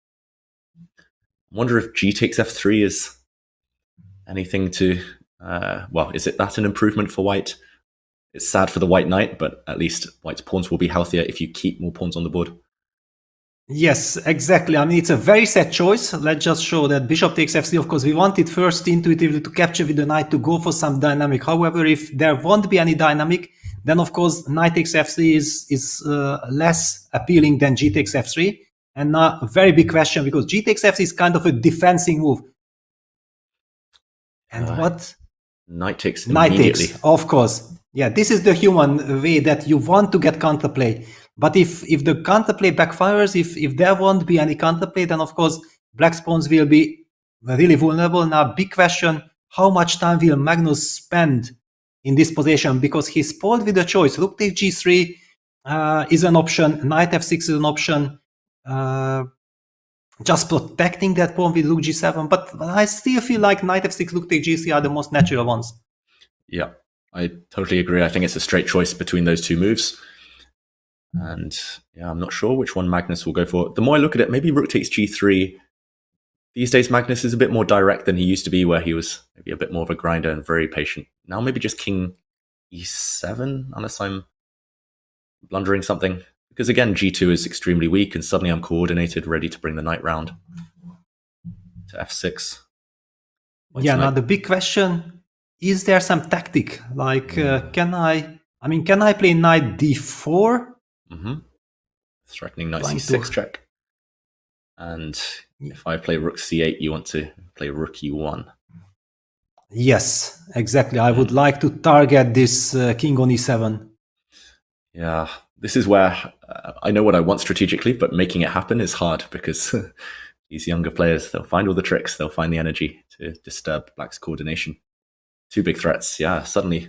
I wonder if g takes f3 is anything to... well, is it that an improvement for white? It's sad for the white knight, but at least white's pawns will be healthier if you keep more pawns on the board. Yes, exactly. I mean, it's a very set choice. Let's just show that bishop takes f3. Of course, we wanted first intuitively to capture with the knight to go for some dynamic. However, if there won't be any dynamic, then of course knight takes f3 is less appealing than g takes f3. And now a very big question, because g takes f3 is kind of a defensive move. And what? Knight takes immediately. Knight takes, of course. Yeah, this is the human way that you want to get counterplay. But if the counterplay backfires, if there won't be any counterplay, then of course black's pawns will be really vulnerable. Now, big question, how much time will Magnus spend in this position? Because he's spoiled with the choice. Rook takes g3 is an option, knight f6 is an option, just protecting that pawn with rook g7. But I still feel like knight f6, rook takes g3 are the most natural ones. Yeah, I totally agree. I think it's a straight choice between those two moves. And yeah, I'm not sure which one Magnus will go for. The more I look at it, maybe rook takes g3. These days, Magnus is a bit more direct than he used to be, where he was maybe a bit more of a grinder and very patient. Now maybe just king e7, unless I'm blundering something. Because again, g2 is extremely weak, and suddenly I'm coordinated, ready to bring the knight round to f6. Yeah, now the big question, is there some tactic? Like, can I play knight d4? Threatening knight c6 check. And if I play rook c8, you want to play rook e1. Yes, exactly. I would like to target this king on e7. Yeah, this is where I know what I want strategically, but making it happen is hard, because these younger players, they'll find all the tricks, they'll find the energy to disturb black's coordination. Two big threats, yeah, suddenly...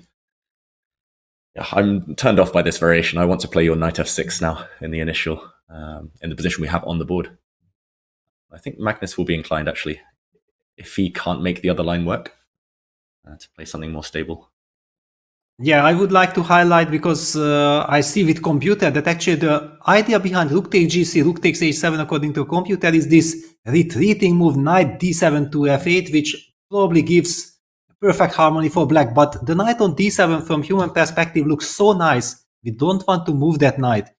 Yeah, I'm turned off by this variation. I want to play your knight f6 now in the initial, in the position we have on the board. I think Magnus will be inclined, actually, if he can't make the other line work, to play something more stable. Yeah, I would like to highlight, because I see with computer that actually the idea behind rook takes g3, rook takes h7 according to a computer is this retreating move knight d7 to f8, which probably gives perfect harmony for black. But the knight on d7 from human perspective looks so nice. We don't want to move that knight.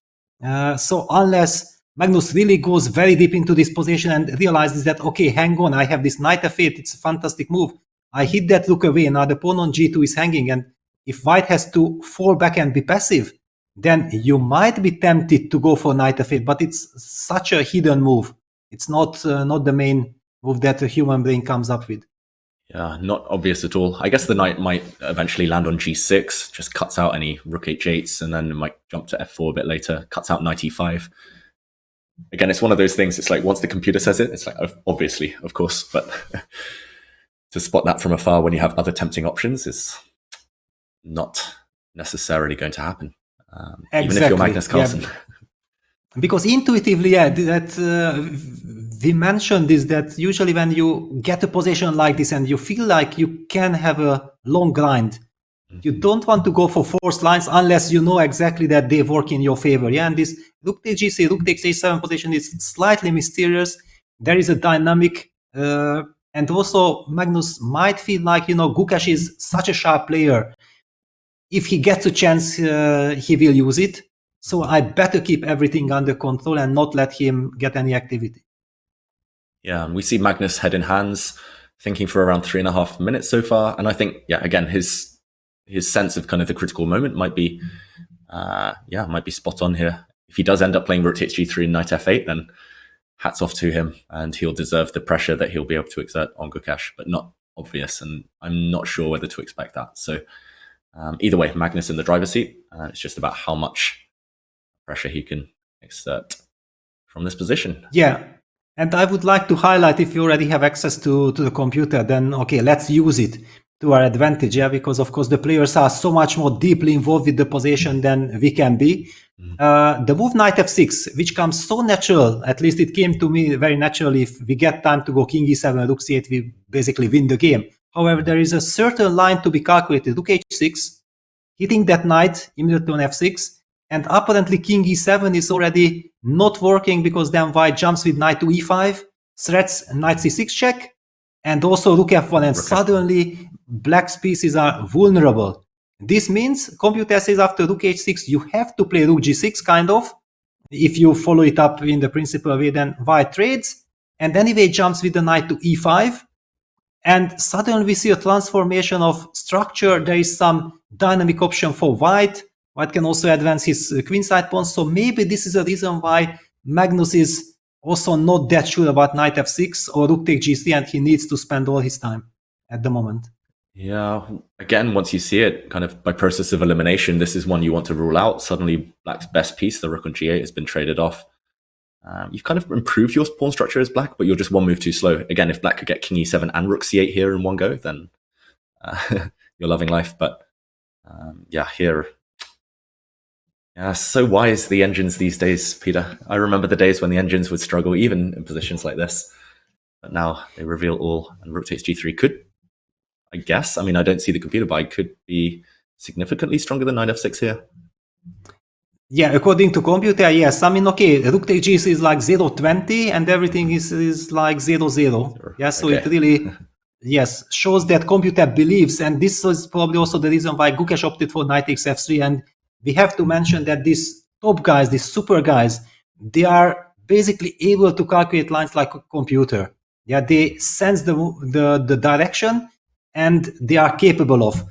So unless Magnus really goes very deep into this position and realizes that, okay, hang on, I have this knight f8, it's a fantastic move. I hit that rook away, now the pawn on g2 is hanging, and if white has to fall back and be passive, then you might be tempted to go for knight f8, but it's such a hidden move. It's not the main move that a human brain comes up with. Yeah, not obvious at all. I guess the knight might eventually land on g6, just cuts out any rook h8s, and then it might jump to f4 a bit later, cuts out knight e5. Again, it's one of those things, it's like once the computer says it, it's like, obviously, of course, but to spot that from afar when you have other tempting options is not necessarily going to happen. Exactly. Even if you're Magnus Carlsen. Yeah. Because intuitively, yeah, that we mentioned this, that usually when you get a position like this and you feel like you can have a long grind, you don't want to go for forced lines unless you know exactly that they work in your favor. Yeah, and this rook takes g3, rook takes h7 position is slightly mysterious. There is a dynamic, and also Magnus might feel like, Gukesh is such a sharp player. If he gets a chance, he will use it. So I better keep everything under control and not let him get any activity. Yeah, and we see Magnus head in hands, thinking for around 3.5 minutes so far. And I think, yeah, again, his sense of kind of the critical moment might be spot on here. If he does end up playing rook takes g3 and knight f8, then hats off to him, and he'll deserve the pressure that he'll be able to exert on GUKESH, but not obvious, and I'm not sure whether to expect that. So either way, Magnus in the driver's seat, and it's just about how much pressure he can exert from this position. Yeah, and I would like to highlight, if you already have access to the computer, then okay, let's use it to our advantage, yeah, because of course the players are so much more deeply involved with the position than we can be. The move knight f6, which comes so natural, at least it came to me very naturally. If we get time to go king e7, rook c8, we basically win the game. However, there is a certain line to be calculated. Rook h6, hitting that knight immediately on f6, and apparently king e7 is already not working, because then white jumps with knight to e5, threats knight c6 check, and also rook f1, and suddenly black's pieces are vulnerable. This means computer says after rook h6 you have to play rook g6, kind of. If you follow it up in the principal way, then white trades, and anyway jumps with the knight to e5, and suddenly we see a transformation of structure. There is some dynamic option for white. White can also advance his queenside pawn, so maybe this is a reason why Magnus is also not that sure about knight f6 or rook take g3, and he needs to spend all his time at the moment. Yeah, again, once you see it kind of by process of elimination, this is one you want to rule out. Suddenly black's best piece, the rook on g8, has been traded off. You've kind of improved your pawn structure as black, but you're just one move too slow. Again, if black could get king e7 and rook c8 here in one go, then you're loving life. But yeah, here... Yeah, so wise the engines these days, Peter. I remember the days when the engines would struggle even in positions like this. But now they reveal all, and rook takes g3 could, I guess, I mean, I don't see the computer, but it could be significantly stronger than knight f6 here. Yeah, according to computer, yes. I mean, okay, rook take g3 is like 0-20, and everything is like 0-0. Yeah, so it really, yes, shows that computer believes, and this is probably also the reason why GUKESH opted for knight takes f3. And we have to mention that these top guys, these super guys, they are basically able to calculate lines like a computer. Yeah, they sense the direction, and they are capable of.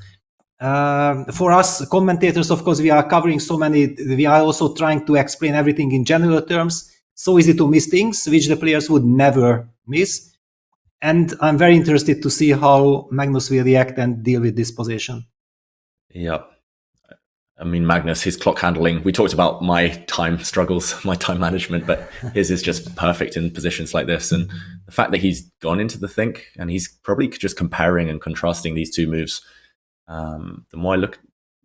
For us commentators, of course, we are covering so many, we are also trying to explain everything in general terms. So easy to miss things which the players would never miss. And I'm very interested to see how Magnus will react and deal with this position. Yeah. I mean, Magnus, his clock handling, we talked about my time struggles, my time management, but his is just perfect in positions like this. And the fact that he's gone into the think, and he's probably just comparing and contrasting these two moves. The more I look,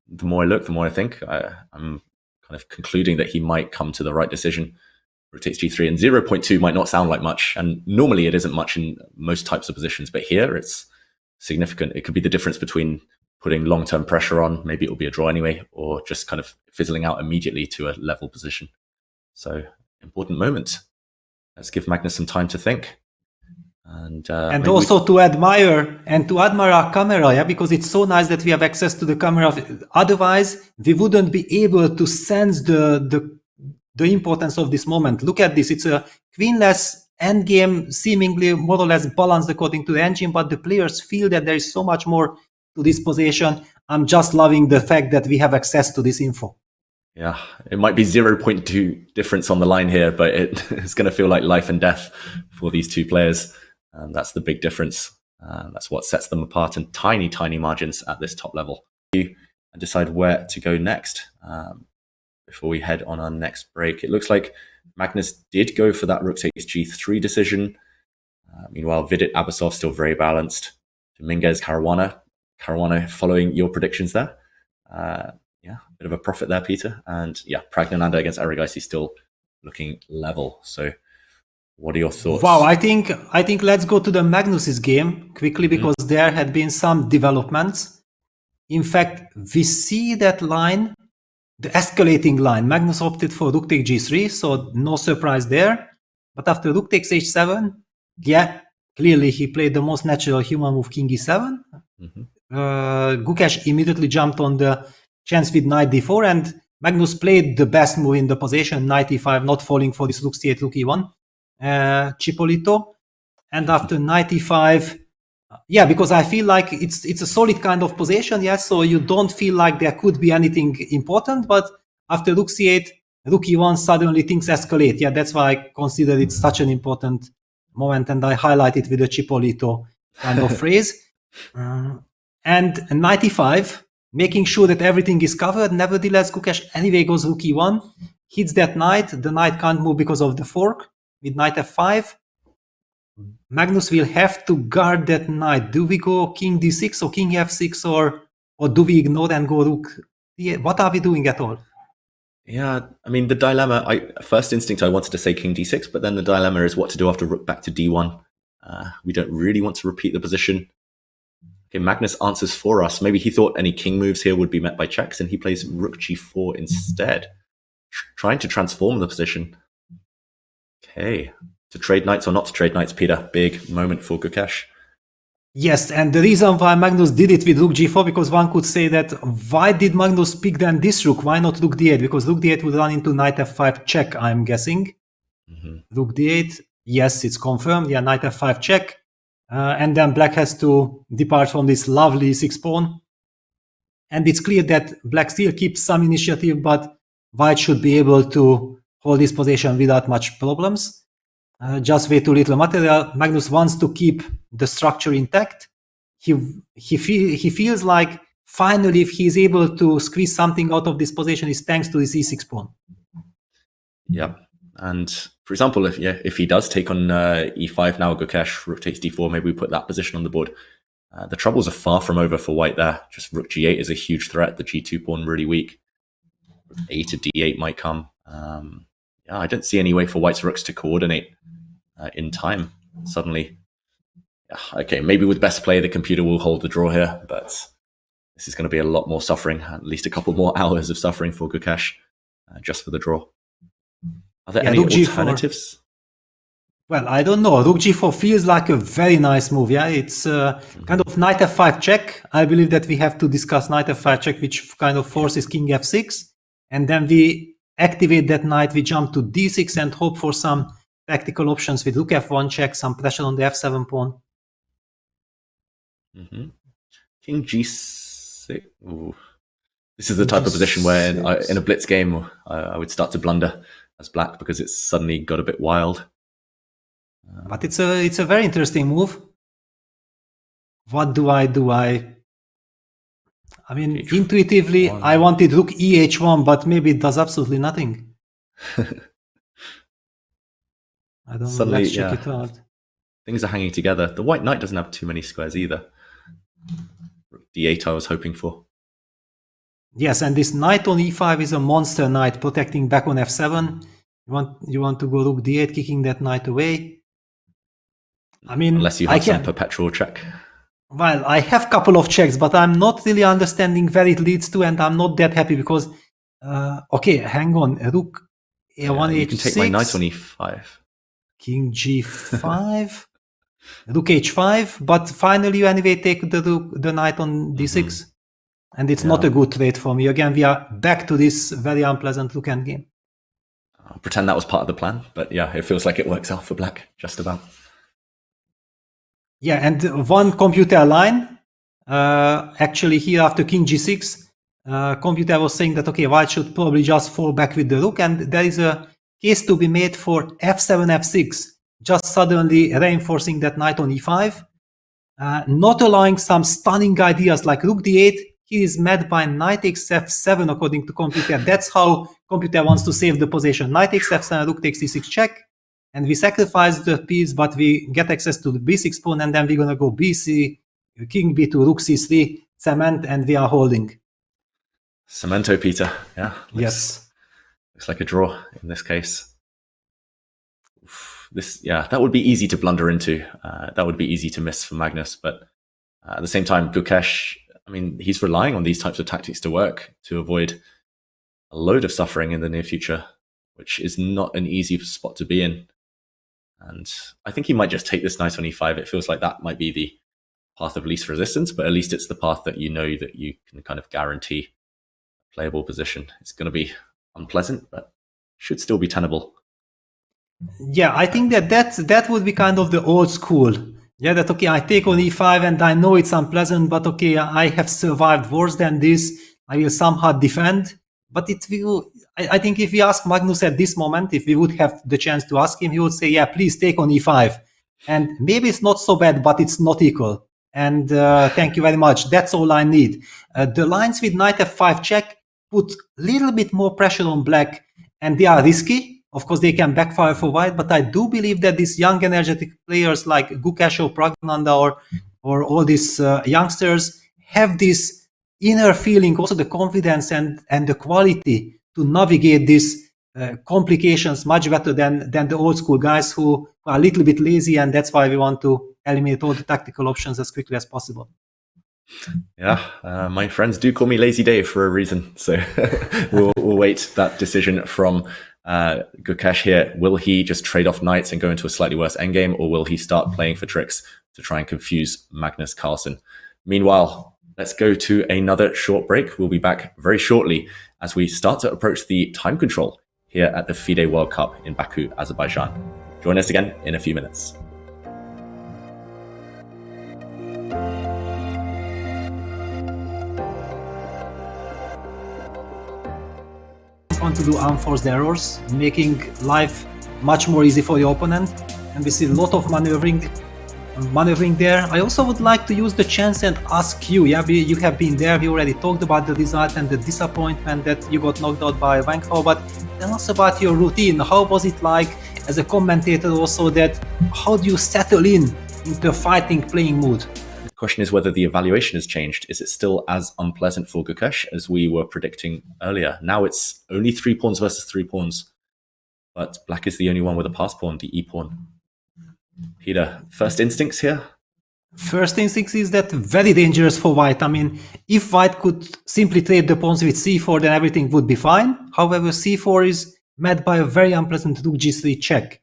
the more I think. I'm kind of concluding that he might come to the right decision. Rook takes g3, and 0.2 might not sound like much, and normally it isn't much in most types of positions, but here it's significant. It could be the difference between putting long-term pressure on, maybe it'll be a draw anyway, or just kind of fizzling out immediately to a level position. So, important moment. Let's give Magnus some time to think. And also to admire our camera, yeah, because it's so nice that we have access to the camera. Otherwise, we wouldn't be able to sense the importance of this moment. Look at this. It's a queenless endgame, seemingly more or less balanced according to the engine, but the players feel that there is so much more to this position. I'm just loving the fact that we have access to this info. Yeah, it might be 0.2 difference on the line here, but it's going to feel like life and death for these two players. And that's the big difference. That's what sets them apart in tiny, tiny margins at this top level. And decide where to go next before we head on our next break. It looks like Magnus did go for that rook takes g3 decision. Meanwhile, Vidit Abasov still very balanced. Dominguez, Caruana following your predictions there. Yeah, a bit of a profit there, Peter. And yeah, Pragnananda against Erigaisi still looking level. So what are your thoughts? Wow, I think let's go to the Magnus's game quickly, because there had been some developments. In fact, we see that line, the escalating line. Magnus opted for rook take g3, so no surprise there. But after rook takes h7, yeah, clearly he played the most natural human move, king e7. GUKESH immediately jumped on the chance with knight d4, and Magnus played the best move in the position, knight e5, not falling for this rook c8, rook e1, Cipolito. And after knight e5, yeah, because I feel like it's a solid kind of position, yes, so you don't feel like there could be anything important, but after rook c8, rook e1, suddenly things escalate. Yeah, that's why I consider it such an important moment, and I highlight it with a Cipolito kind of phrase. And knight e5, making sure that everything is covered. Nevertheless, GUKESH anyway goes rook e1, hits that knight. The knight can't move because of the fork with knight f5. Magnus will have to guard that knight. Do we go king d6 or king f6, or do we ignore and go rook? What are we doing at all? Yeah, I mean, the dilemma, first instinct, I wanted to say king d6, but then the dilemma is what to do after rook back to d1. We don't really want to repeat the position. Okay, Magnus answers for us. Maybe he thought any king moves here would be met by checks, and he plays rook g4 instead, trying to transform the position. Okay, to trade knights or not to trade knights, Peter? Big moment for GUKESH. Yes, and the reason why Magnus did it with rook g4, because one could say that why did Magnus pick then this rook? Why not rook d8? Because rook d8 would run into knight f5 check, I'm guessing. Rook d8, yes, it's confirmed. Yeah, knight f5 check. And then black has to depart from this lovely e6 pawn. And it's clear that black still keeps some initiative, but white should be able to hold this position without much problems. Just way too little material. Magnus wants to keep the structure intact. He feels like finally, if he's able to squeeze something out of this position, is thanks to this e6 pawn. Yeah, and for example, if he does take on e5 now, GUKESH, rook takes d4, maybe we put that position on the board. The troubles are far from over for white there. Just rook g8 is a huge threat. The g2 pawn really weak. Rook a to d8 might come. Yeah, I don't see any way for white's rooks to coordinate in time suddenly. Yeah, okay, maybe with best play, the computer will hold the draw here, but this is going to be a lot more suffering, at least a couple more hours of suffering for GUKESH just for the draw. Are there any alternatives? Well, I don't know. Rook g4 feels like a very nice move. Yeah, it's kind of knight f5 check. I believe that we have to discuss knight f5 check, which kind of forces king f6. And then we activate that knight. We jump to d6 and hope for some tactical options with rook f1 check, some pressure on the f7 pawn. King g6. Ooh. This is the type of position where in a blitz game, I would start to blunder as black because it's suddenly got a bit wild. But it's a very interesting move. What do I do? I mean, intuitively, I wanted rook eh1, but maybe it does absolutely nothing. I don't know. Let's check it out. Things are hanging together. The white knight doesn't have too many squares either. Rook d8 I was hoping for. Yes, and this knight on e5 is a monster knight protecting back on f7. You want to go rook d8, kicking that knight away. I mean, unless you have some perpetual check. Well, I have a couple of checks, but I'm not really understanding where it leads to, and I'm not that happy because, okay, hang on, rook a1, you can take my knight on e5. King g5, rook h5, but finally you anyway take the knight on d6, and it's not a good trade for me. Again, we are back to this very unpleasant rook endgame. I'll pretend that was part of the plan, but yeah, it feels like it works out for black, just about. Yeah, and one computer line, actually here after king g6, computer was saying that, okay, white should probably just fall back with the rook, and there is a case to be made for f7, f6, just suddenly reinforcing that knight on e5, not allowing some stunning ideas like rook d8. He is met by knight takes f7 according to computer. That's how computer wants to save the position. Knight takes f7, rook takes e6 check, and we sacrifice the piece, but we get access to the b6 pawn, and then we're going to go bc, king b2, rook c3, cement, and we are holding. Cemento, Peter. Yeah. Yes. Looks like a draw in this case. That would be easy to blunder into. That would be easy to miss for Magnus. But at the same time, GUKESH, I mean, he's relying on these types of tactics to work to avoid a load of suffering in the near future, which is not an easy spot to be in. And I think he might just take this knight on e5. It feels like that might be the path of least resistance, but at least it's the path that you know that you can kind of guarantee playable position. It's going to be unpleasant, but should still be tenable. Yeah, I think that would be kind of the old school. Yeah, that okay, I take on e5 and I know it's unpleasant, but okay, I have survived worse than this. I will somehow defend. But it will. I think if we ask Magnus at this moment, if we would have the chance to ask him, he would say, "Yeah, please take on e5." And maybe it's not so bad, but it's not equal. And thank you very much. That's all I need. The lines with knight f5 check put a little bit more pressure on black, and they are risky. Of course, they can backfire for white, but I do believe that these young, energetic players like GUKESH or Pragnanda or all these youngsters have this inner feeling, also the confidence and the quality to navigate these complications much better than the old school guys who are a little bit lazy, and that's why we want to eliminate all the tactical options as quickly as possible. Yeah, my friends do call me Lazy Dave for a reason, so we'll wait that decision from GUKESH here. Will he just trade off knights and go into a slightly worse endgame, or will he start playing for tricks to try and confuse Magnus Carlsen? Meanwhile, let's go to another short break. We'll be back very shortly as we start to approach the time control here at the Fide World Cup in Baku, Azerbaijan. Join us again in a few minutes. Want to do unforced errors, making life much more easy for the opponent, and we see a lot of maneuvering there. I also would like to use the chance and ask you, you have been there, we already talked about the result and the disappointment that you got knocked out by Wang Hao, but tell us about your routine. How was it like as a commentator also, that how do you settle into a fighting playing mood? The question is whether the evaluation has changed. Is it still as unpleasant for GUKESH as we were predicting earlier? Now it's only 3 pawns versus 3 pawns, but black is the only one with a pass pawn, the e-pawn. Peter, first instincts here? First instinct is that very dangerous for white. I mean, if white could simply trade the pawns with c4, then everything would be fine. However, c4 is met by a very unpleasant rook g3 check.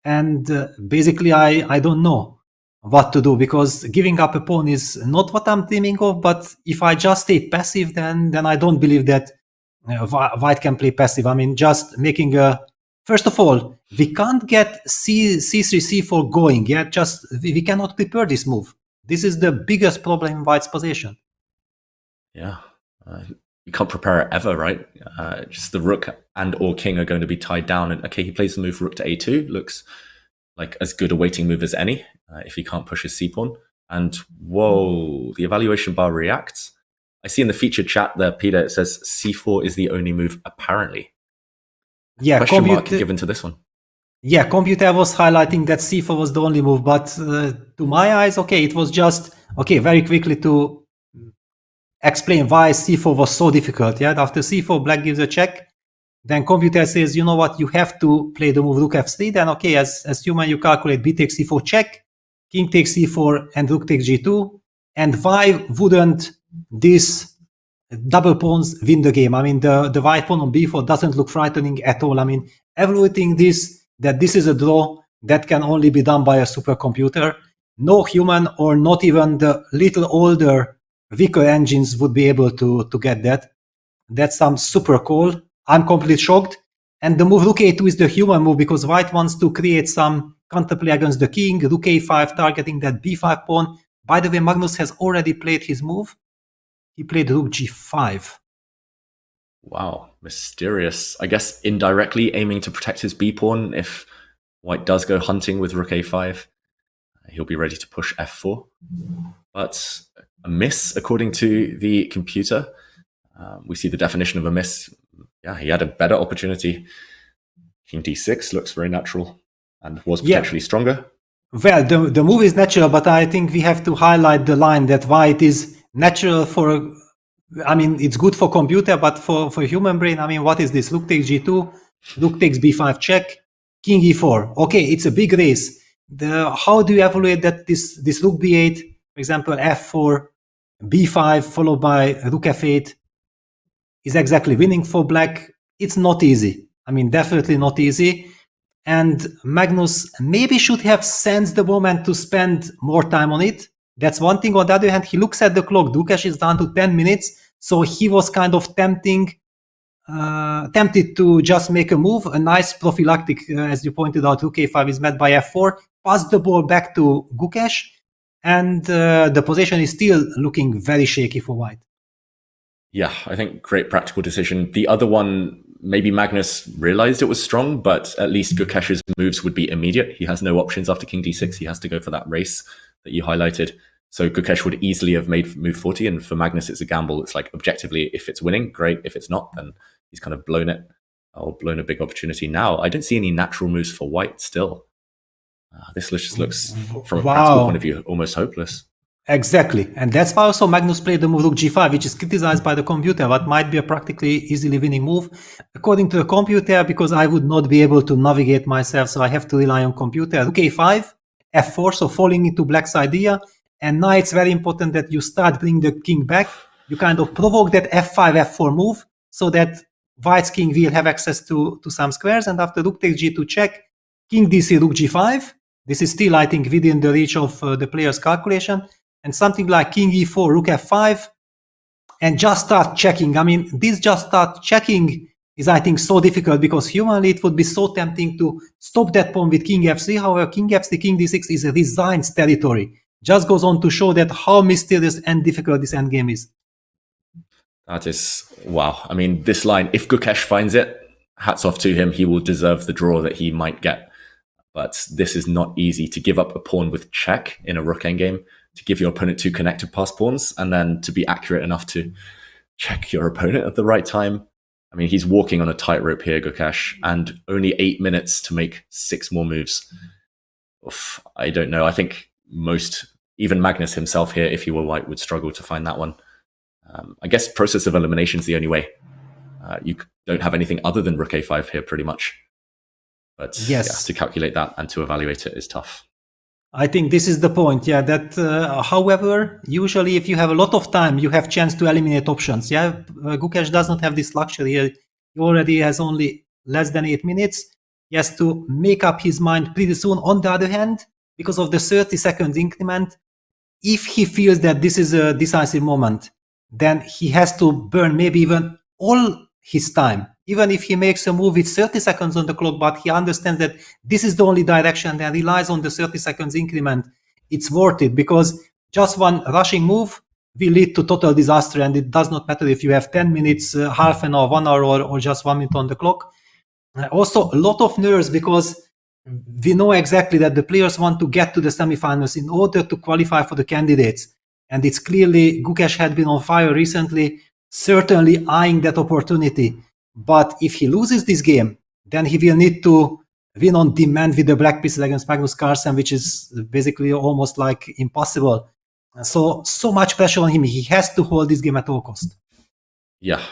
And basically, I don't know what to do, because giving up a pawn is not what I'm dreaming of. But if I just stay passive, then I don't believe that white can play passive. I mean, just making a... First of all, we can't get c3, c4 going. Yeah, just we cannot prepare this move. This is the biggest problem in white's position. Yeah, you can't prepare it ever, right? Just the rook and or king are going to be tied down. And okay, he plays the move rook to a2. Looks like as good a waiting move as any if he can't push his c-pawn. And whoa, the evaluation bar reacts. I see in the featured chat there, Peter, it says c4 is the only move apparently. Yeah, question mark given to this one. Yeah, computer was highlighting that c4 was the only move, but to my eyes, okay, it was just, okay, very quickly to explain why c4 was so difficult. Yeah, after c4, black gives a check, then computer says, you know what, you have to play the move rook f3, then okay, as human, you calculate b takes c4 check, king takes c4, and rook takes g2, and why wouldn't this double pawns win the game? I mean, the white pawn on b4 doesn't look frightening at all. I mean, evaluating that this is a draw that can only be done by a supercomputer. No human, or not even the little older, weaker engines would be able to get that. That's some super call. I'm completely shocked. And the move rook a2 is the human move, because white wants to create some counterplay against the king, rook a5 targeting that b5 pawn. By the way, Magnus has already played his move. He played rook g5. Wow, mysterious. I guess indirectly aiming to protect his b-pawn. If white does go hunting with rook a5, he'll be ready to push f4. But a miss, according to the computer. We see the definition of a miss. Yeah, he had a better opportunity. King d6 looks very natural and was potentially stronger. Well, the move is natural, but I think we have to highlight the line that white is natural for... I mean, it's good for computer, but for human brain, I mean, what is this? Rook takes g2, rook takes b5 check, king e4. Okay, it's a big race. How do you evaluate that this rook b8, for example, f4, b5, followed by rook f8, is exactly winning for black? It's not easy. I mean, definitely not easy. And Magnus maybe should have sensed the moment to spend more time on it. That's one thing. On the other hand, he looks at the clock. GUKESH is down to 10 minutes. So he was kind of tempted to just make a move, a nice prophylactic, as you pointed out. Rook a5 is met by f4, pass the ball back to GUKESH, and the position is still looking very shaky for white. Yeah, I think great practical decision. The other one, maybe Magnus realized it was strong, but at least GUKESH's moves would be immediate. He has no options after king d6. He has to go for that race that you highlighted. So GUKESH would easily have made move 40, and for Magnus, it's a gamble. It's like, objectively, if it's winning, great. If it's not, then he's kind of blown it, or blown a big opportunity. Now, I don't see any natural moves for white still. This just looks, from a practical point of view, almost hopeless. Exactly, and that's why also Magnus played the move rook g5, which is criticized by the computer, but might be a practically easily winning move, according to the computer, because I would not be able to navigate myself, so I have to rely on computer. Rook a5, f4, so falling into black's idea, and now it's very important that you start bringing the king back. You kind of provoke that f5, f4 move, so that white's king will have access to some squares, and after rook takes g2 check, king dc, rook g5. This is still, I think, within the reach of the player's calculation. And something like king e4, rook f5, and just start checking. I mean, this just start checking is, I think, so difficult, because humanly it would be so tempting to stop that pawn with king f3. However, king f3, king d6 is a resigned territory. Just goes on to show that how mysterious and difficult this endgame is. That is, wow. I mean, this line, if GUKESH finds it, hats off to him. He will deserve the draw that he might get. But this is not easy, to give up a pawn with check in a rook endgame, to give your opponent two connected pass pawns, and then to be accurate enough to check your opponent at the right time. I mean, he's walking on a tightrope here, GUKESH, and only 8 minutes to make 6 more moves. Oof, I don't know. I think even Magnus himself here, if he were white, would struggle to find that one. I guess process of elimination is the only way. You don't have anything other than rook a5 here, pretty much. But yes, yeah, to calculate that and to evaluate it is tough. I think this is the point, yeah, that however, usually if you have a lot of time, you have chance to eliminate options. Yeah, GUKESH does not have this luxury here. He already has only less than 8 minutes. He has to make up his mind pretty soon. On the other hand, because of the 30-second increment, if he feels that this is a decisive moment, then he has to burn maybe even all his time. Even if he makes a move with 30 seconds on the clock, but he understands that this is the only direction and relies on the 30 seconds increment, it's worth it, because just one rushing move will lead to total disaster, and it does not matter if you have 10 minutes, half an hour, 1 hour, or just 1 minute on the clock. Also, a lot of nerves, because we know exactly that the players want to get to the semifinals in order to qualify for the candidates. And it's clearly GUKESH had been on fire recently, certainly eyeing that opportunity. But if he loses this game, then he will need to win on demand with the black pieces against Magnus Carlsen, which is basically almost like impossible. So much pressure on him. He has to hold this game at all cost. Yeah,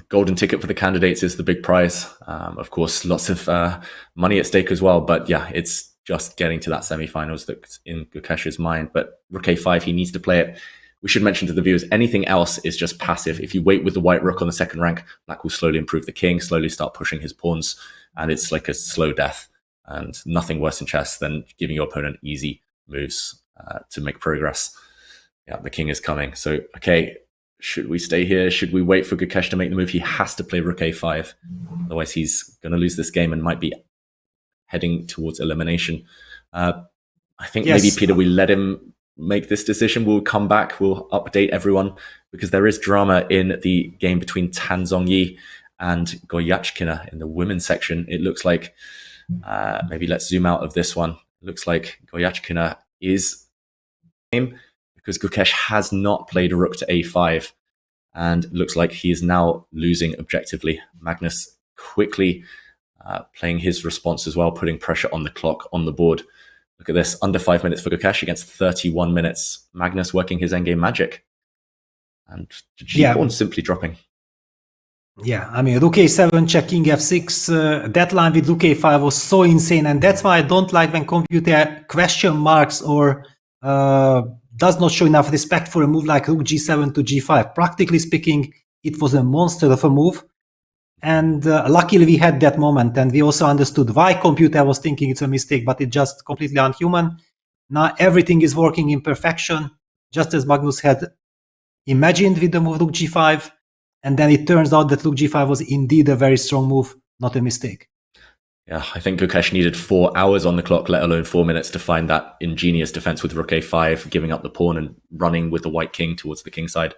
golden ticket for the candidates is the big prize. Of course, lots of money at stake as well. But yeah, it's just getting to that semifinals that's in GUKESH's mind. But rook a5, he needs to play it. We should mention to the viewers, anything else is just passive. If you wait with the white rook on the second rank, black will slowly improve the king, slowly start pushing his pawns, and it's like a slow death. And nothing worse in chess than giving your opponent easy moves to make progress. Yeah, the king is coming. So, okay, should we stay here? Should we wait for GUKESH to make the move? He has to play rook a5. Otherwise, he's going to lose this game and might be heading towards elimination. I think maybe, Peter, we let him make this decision. We'll come back. We'll update everyone, because there is drama in the game between Tan Zhongyi and Goyachkina in the women's section. It looks like, maybe let's zoom out of this one. It looks like Goyachkina is game, because GUKESH has not played a rook to a5, and it looks like he is now losing objectively. Magnus quickly playing his response as well, putting pressure on the clock, on the board. Look at this, under 5 minutes for GUKESH against 31 minutes. Magnus working his endgame magic. And g-pawn simply dropping. Yeah, I mean, rook a7, check king f6, that line with rook a5 was so insane, and that's why I don't like when computer question marks or does not show enough respect for a move like rook g7 to g5. Practically speaking, it was a monster of a move. And luckily we had that moment, and we also understood why computer was thinking it's a mistake, but it's just completely unhuman. Now everything is working in perfection, just as Magnus had imagined with the move rook g5. And then it turns out that rook g5 was indeed a very strong move, not a mistake. Yeah, I think Gukesh needed 4 hours on the clock, let alone 4 minutes, to find that ingenious defense with rook a5, giving up the pawn and running with the white king towards the king side.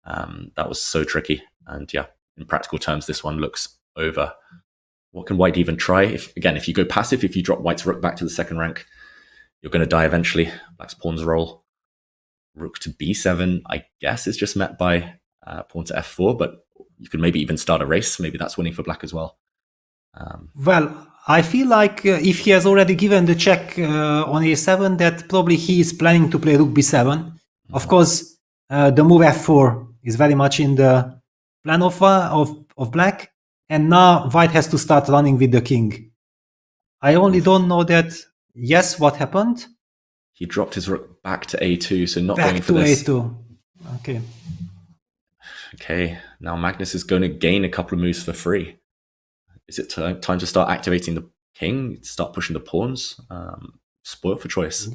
That was so tricky. And yeah, in practical terms, this one looks over. What can white even try? If you go passive, if you drop white's rook back to the second rank, you're going to die eventually. Black's pawns roll. Rook to b7, I guess, is just met by pawn to f4, but you could maybe even start a race. Maybe that's winning for black as well. Well, I feel like if he has already given the check on a7, that probably he is planning to play rook b7. Of course, the move f4 is very much in the plan of black, and now white has to start running with the king. I only don't know that. Yes, what happened? He dropped his rook back to a2, so not Back going for to this. a2. Okay. Okay, now Magnus is going to gain a couple of moves for free. Is it time to start activating the king, start pushing the pawns? Spoil for choice.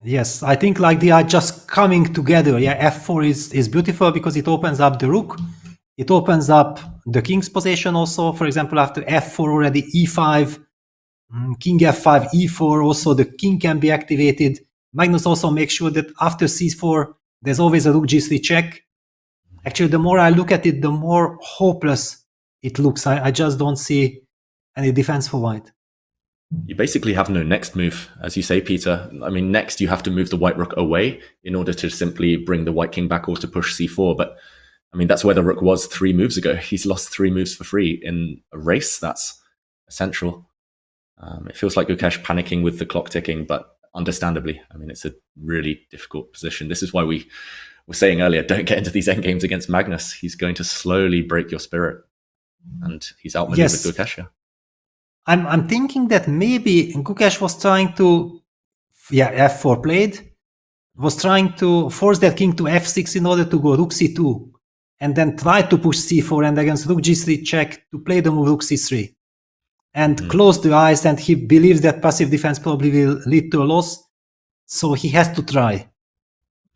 Yes, I think like they are just coming together. Yeah, f4 is beautiful because it opens up the rook. It opens up the king's position also. For example, after f4 already e5, king f5, e4, also the king can be activated. Magnus also makes sure that after c4, there's always a rook g3 check. Actually, the more I look at it, the more hopeless it looks. I just don't see any defense for white. You basically have no next move, as you say, Peter. I mean, next you have to move the white rook away in order to simply bring the white king back or to push c4. But I mean, that's where the rook was 3 moves ago. He's lost 3 moves for free in a race. That's essential. It feels like Gukesh panicking with the clock ticking, but understandably. I mean, it's a really difficult position. This is why we were saying earlier, don't get into these endgames against Magnus. He's going to slowly break your spirit. And he's outmaneuvered Gukesh here. I'm thinking that maybe Gukesh was trying to, f4 played, was trying to force that king to f6 in order to go rook c2, and then try to push c4 and against rook g3 check to play the move rook c3, and close the eyes, and he believes that passive defense probably will lead to a loss, so he has to try.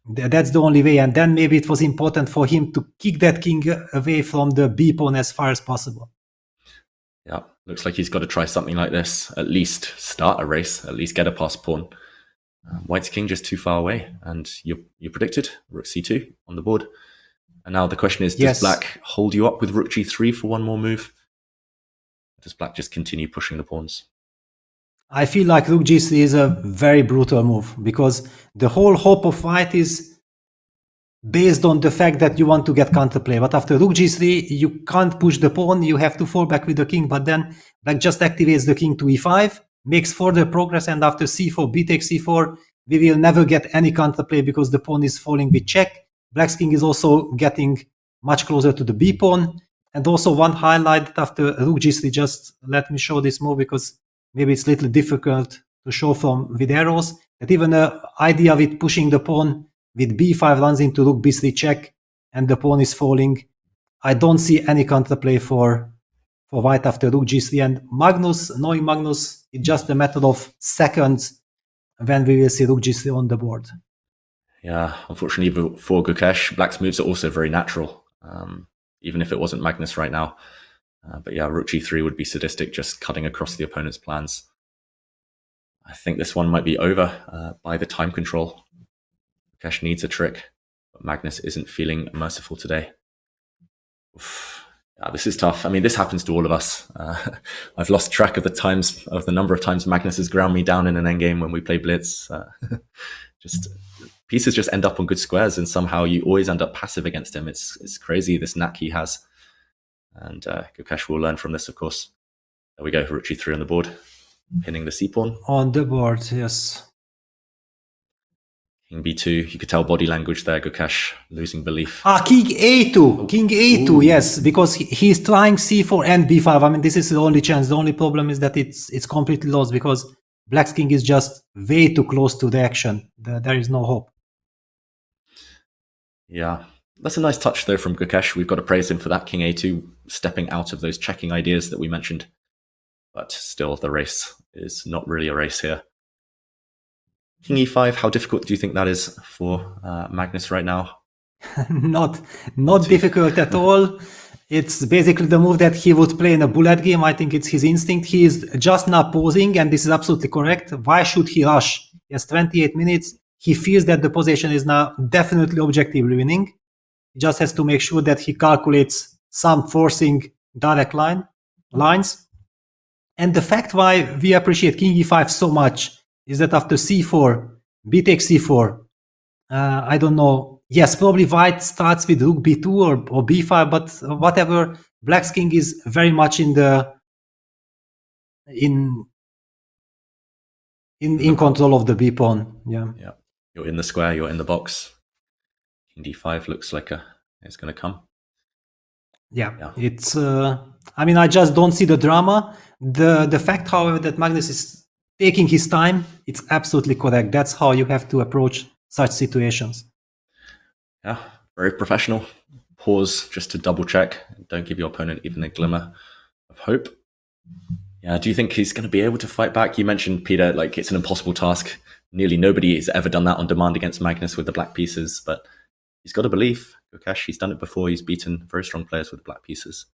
That's the only way, and then maybe it was important for him to kick that king away from the b pawn as far as possible. Yeah, looks like he's got to try something like this. At least start a race, at least get a passed pawn. White's king just too far away, and you predicted rook c2 on the board. And now the question is, does black hold you up with rook g3 for one more move? Or does black just continue pushing the pawns? I feel like rook g3 is a very brutal move, because the whole hope of white is based on the fact that you want to get counterplay. But after rook g3, you can't push the pawn, you have to fall back with the king, but then black just activates the king to e5, makes further progress, and after c4, b takes c4, we will never get any counterplay because the pawn is falling with check. Black's king is also getting much closer to the b pawn. And also one highlight that after rook g3, just let me show this move because maybe it's a little difficult to show from with arrows, that even the idea with pushing the pawn with b5 runs into rook b3 check and the pawn is falling. I don't see any counterplay for white after rook g3, and Magnus, knowing Magnus, it's just a matter of seconds when we will see rook g3 on the board. Yeah, unfortunately for Gukesh, black's moves are also very natural, even if it wasn't Magnus right now. But yeah, rook g3 would be sadistic, just cutting across the opponent's plans. I think this one might be over by the time control. Gukesh needs a trick, but Magnus isn't feeling merciful today. Oof. Yeah, this is tough. I mean, this happens to all of us. I've lost track of the number of times Magnus has ground me down in an endgame when we play Blitz. Pieces just end up on good squares, and somehow you always end up passive against him. It's crazy, this knack he has. And Gukesh will learn from this, of course. There we go, rook g3 on the board, pinning the c-pawn. On the board, yes. King b2, you could tell body language there, Gukesh losing belief. King a2, king a2, ooh. Yes, because he's trying c4 and b5. I mean, this is the only chance. The only problem is that it's completely lost because black's king is just way too close to the action. There is no hope. Yeah, that's a nice touch though from Gukesh. We've got to praise him for that, king a2, stepping out of those checking ideas that we mentioned. But still, the race is not really a race here. King e5, how difficult do you think that is for Magnus right now? Not difficult at all. It's basically the move that he would play in a bullet game. I think it's his instinct. He is just now posing, and this is absolutely correct. Why should he rush? He has 28 minutes. He feels that the position is now definitely objectively winning. He just has to make sure that he calculates some forcing direct lines. And the fact why we appreciate king e5 so much is that after c4, b takes c4, I don't know. Yes, probably white starts with rook b2 or b5, but whatever. Black's king is very much in control of the b pawn. Yeah. You're in the square. You're in the box. King d5 looks like it's going to come. Yeah. It's. I mean, I just don't see the drama. The fact, however, that Magnus is taking his time, it's absolutely correct. That's how you have to approach such situations. Yeah, very professional. Pause just to double check. Don't give your opponent even a glimmer of hope. Yeah, do you think he's going to be able to fight back? You mentioned, Peter, like it's an impossible task. Nearly nobody has ever done that on demand against Magnus with the black pieces, but he's got a belief. GUKESH, he's done it before. He's beaten very strong players with black pieces.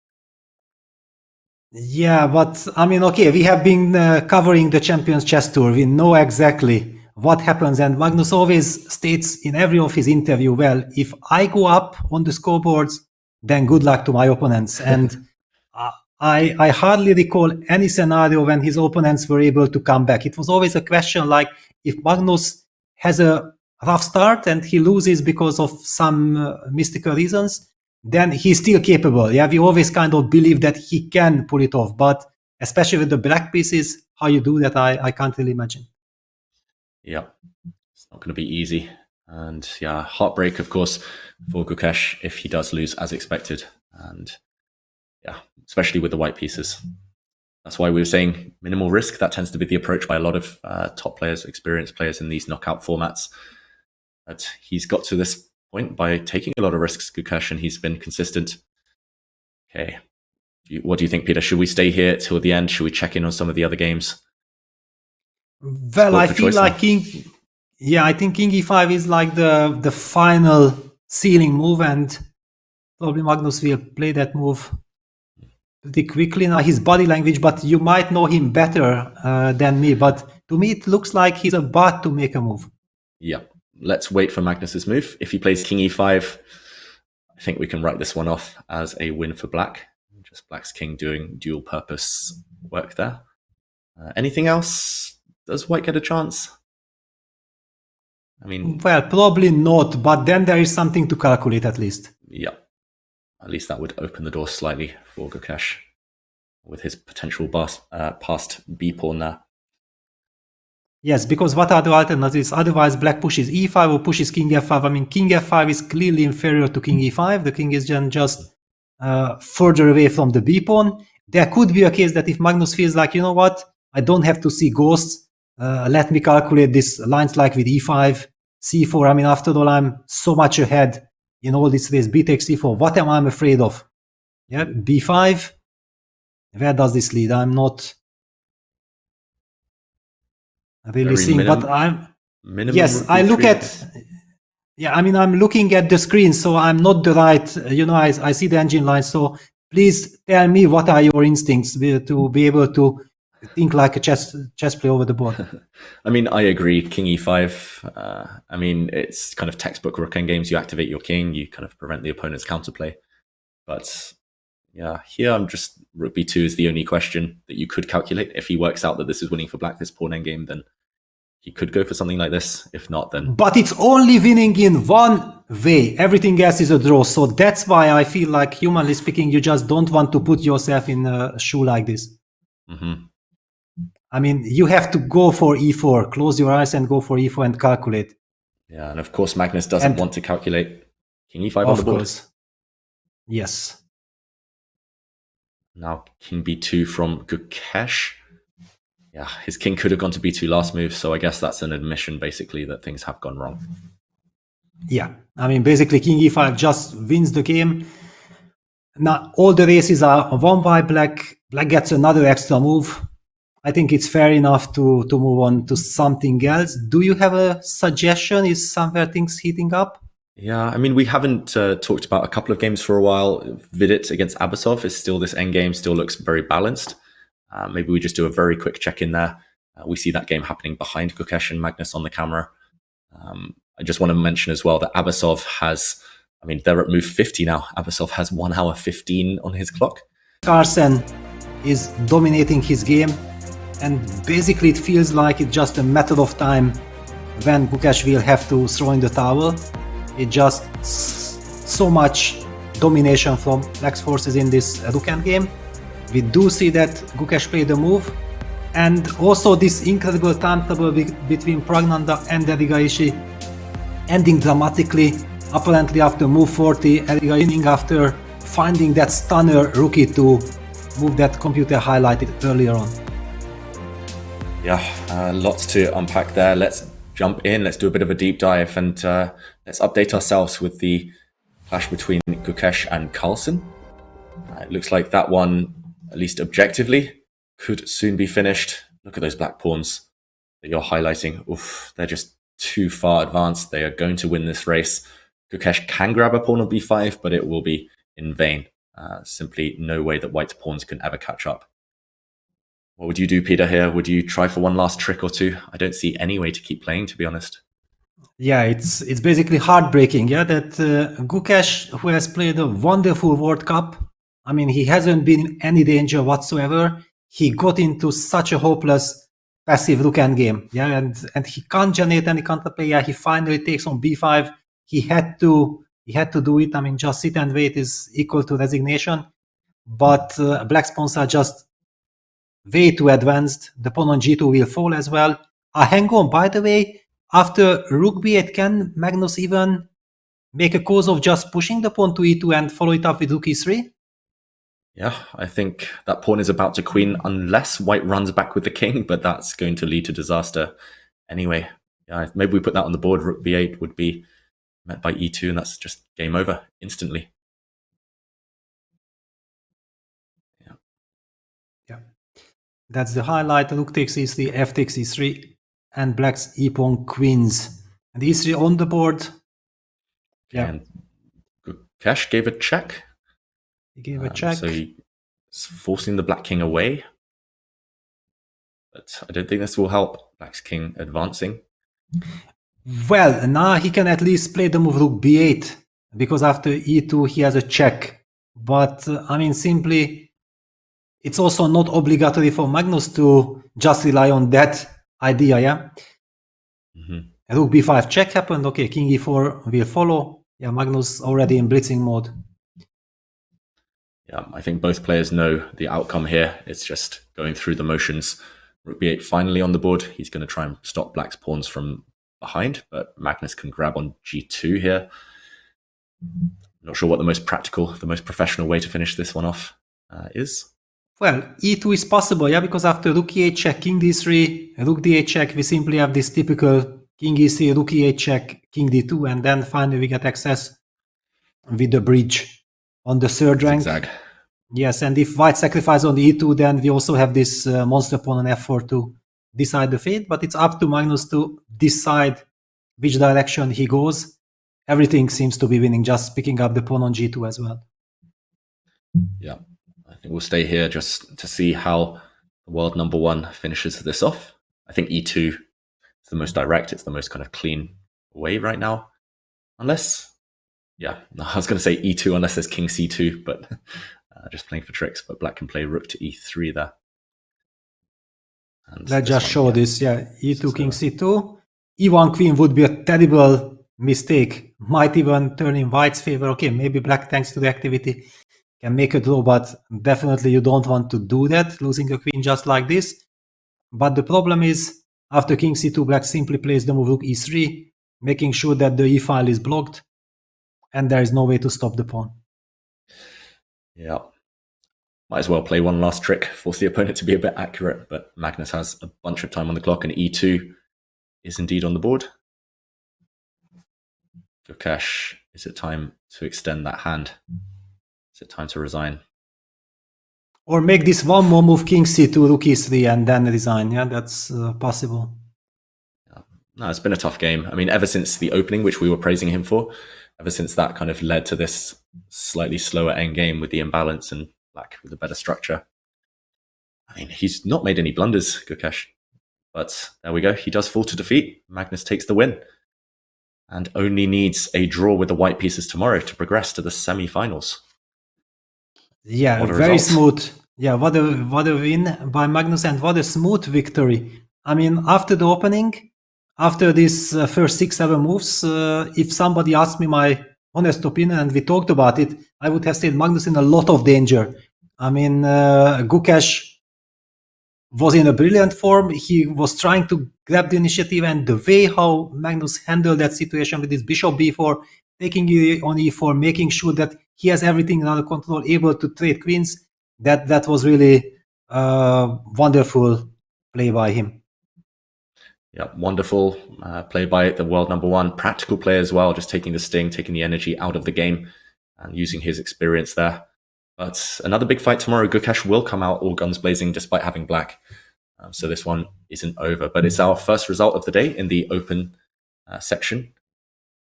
Yeah, but I mean, okay, we have been covering the Champions Chess Tour. We know exactly what happens, and Magnus always states in every of his interview, well, if I go up on the scoreboards, then good luck to my opponents. And I hardly recall any scenario when his opponents were able to come back. It was always a question like, if Magnus has a rough start and he loses because of some mystical reasons, then he's still capable. Yeah, we always kind of believe that he can pull it off, but especially with the black pieces, how you do that, I can't really imagine. Yeah, it's not going to be easy. And yeah, heartbreak, of course, for GUKESH if he does lose as expected. And yeah, especially with the white pieces. That's why we were saying minimal risk. That tends to be the approach by a lot of top players, experienced players in these knockout formats. But he's got to this point by taking a lot of risks, GUKESH, and he's been consistent. Okay. What do you think, Peter? Should we stay here till the end? Should we check in on some of the other games? Well, I feel like I think king e5 is like the final ceiling move, and probably Magnus will play that move pretty quickly. Now his body language, but you might know him better than me, but to me it looks like he's about to make a move. Yeah, let's wait for Magnus's move. If he plays king e5, I think we can write this one off as a win for black. Just black's king doing dual purpose work there. Anything else? Does white get a chance? I mean, well, probably not, but then there is something to calculate at least. Yeah, at least that would open the door slightly for GUKESH with his potential past b pawn there. Yes, because what are the alternatives? Otherwise, black pushes e5 or pushes king f5. I mean, king f5 is clearly inferior to king e5. The king is just further away from the b pawn. There could be a case that if Magnus feels like, you know what, I don't have to see ghosts. Let me calculate these lines like with e5, c4. I mean, after all, I'm so much ahead in all these ways. B takes c4. What am I afraid of? Yeah, b5. Where does this lead? I'm not really seeing, but I'm. Yes, I look at. Yeah, I mean, I'm looking at the screen, so I'm not the right. I see the engine line. So please tell me what are your instincts to be able to think like a chess player over the board. I mean, I agree. King e5. I mean, it's kind of textbook rook endgames. You activate your king, you kind of prevent the opponent's counterplay. But yeah, here I'm just rook b2 is the only question that you could calculate. If he works out that this is winning for black, this pawn endgame, then he could go for something like this. If not, then. But it's only winning in one way. Everything else is a draw. So that's why I feel like, humanly speaking, you just don't want to put yourself in a shoe like this. Mm-hmm. I mean, you have to go for e4, close your eyes and go for e4 and calculate. Yeah, and of course Magnus doesn't want to calculate. King e5 on the board. Course. Yes. Now king b2 from GUKESH. Yeah, his king could have gone to b2 last move, so I guess that's an admission basically that things have gone wrong. Yeah, I mean, basically king e5 just wins the game. Now all the races are won by black. Black gets another extra move. I think it's fair enough to move on to something else. Do you have a suggestion? Is somewhere things heating up? Yeah, I mean, we haven't talked about a couple of games for a while. Vidit against Abasov is still this endgame, still looks very balanced. Maybe we just do a very quick check in there. We see that game happening behind Gukesh and Magnus on the camera. I just want to mention as well that Abasov has, I mean, they're at move 50 now. Abasov has 1 hour 15 on his clock. Carlsen is dominating his game, and basically it feels like it's just a matter of time when GUKESH will have to throw in the towel. It just so much domination from Black's forces in this Rook game. We do see that GUKESH played the move, and also this incredible time trouble between Pragnanda and Erigaishi ending dramatically, apparently after move 40, Eriga winning after finding that stunner rookie to move that computer highlighted earlier on. Yeah, lots to unpack there. Let's jump in, let's do a bit of a deep dive, and let's update ourselves with the clash between GUKESH and Carlsen. It looks like that one, at least objectively, could soon be finished. Look at those black pawns that you're highlighting. Oof, they're just too far advanced. They are going to win this race. GUKESH can grab a pawn on b5, but it will be in vain. Simply no way that white's pawns can ever catch up. What would you do, Peter, here? Would you try for one last trick or two? I don't see any way to keep playing, to be honest. Yeah, it's basically heartbreaking, yeah, that GUKESH, who has played a wonderful World Cup, I mean, he hasn't been in any danger whatsoever. He got into such a hopeless passive Rook game, yeah, and he can't generate any counterplay. Yeah, he finally takes on b5. He had to do it. I mean, just sit and wait is equal to resignation. But Black's pawns are just way too advanced. The pawn on g2 will fall as well. Hang on, by the way, after Rook b8, can Magnus even make a cause of just pushing the pawn to e2 and follow it up with Rook e3? Yeah, I think that pawn is about to queen unless white runs back with the king, but that's going to lead to disaster anyway. Yeah, maybe we put that on the board. Rook b8 would be met by e2, and that's just game over instantly. Yeah, that's the highlight. Rook takes e3, f takes e3, and Black's e-pawn queens. And e3 on the board. Yeah. And GUKESH gave a check. He gave a check. So he's forcing the black king away. But I don't think this will help Black's king advancing. Well, now he can at least play the move Rook b8, because after e2 he has a check. But, I mean, simply, it's also not obligatory for Magnus to just rely on that idea, yeah? Rook b5 check happened, okay, king e4 will follow. Yeah, Magnus already in blitzing mode. Yeah, I think both players know the outcome here. It's just going through the motions. Rook b8 finally on the board. He's going to try and stop Black's pawns from behind, but Magnus can grab on g2 here. Not sure what the most practical, the most professional way to finish this one off is. Well, e2 is possible, yeah, because after Rook e8 check, king d3, Rook d8 check, we simply have this typical king e3, Rook e8 check, king d2, and then finally we get access with the bridge on the third rank. Zigzag. Yes, and if white sacrifices on the e2, then we also have this monster pawn on f4 to decide the fate, but it's up to Magnus to decide which direction he goes. Everything seems to be winning, just picking up the pawn on g2 as well. Yeah, I think we'll stay here just to see how the world number one finishes this off. I think e2 is the most direct, it's the most kind of clean way right now. Unless, yeah, I was going to say e2 unless there's king c2, but just playing for tricks. But Black can play rook to e3 there. And let's just show this, yeah, e2, king c2. e1 queen would be a terrible mistake, might even turn in white's favor. Okay, maybe Black, thanks to the activity, can make a draw, but definitely you don't want to do that, losing a queen just like this. But the problem is, after king c2, Black simply plays the move rook e3, making sure that the e file is blocked, and there is no way to stop the pawn. Yeah. Might as well play one last trick, force the opponent to be a bit accurate, but Magnus has a bunch of time on the clock, and e2 is indeed on the board. GUKESH, is it time to extend that hand? Is it time to resign? Or make this one more move, king c2, rook e3, and then resign. Yeah, that's possible. Yeah. No, it's been a tough game. I mean, ever since the opening, which we were praising him for, ever since that kind of led to this slightly slower endgame with the imbalance and black with a better structure. I mean, he's not made any blunders, Gukesh. But there we go. He does fall to defeat. Magnus takes the win and only needs a draw with the white pieces tomorrow to progress to the semi-finals. Yeah, What a very result. smooth. Yeah, what a win by Magnus, and what a smooth victory. I mean, after the opening, after these first 6-7 moves, if somebody asked me my honest opinion and we talked about it, I would have said Magnus in a lot of danger. I mean, Gukesh was in a brilliant form. He was trying to grab the initiative, and the way how Magnus handled that situation with his bishop b4, taking it on e4, making sure that he has everything under control, able to trade queens, that was really wonderful play by him. Yeah, wonderful play by the world #1. Practical play as well, just taking the sting, taking the energy out of the game and using his experience there. But another big fight tomorrow. Gukesh will come out all guns blazing despite having black. So this one isn't over. But it's our first result of the day in the open section.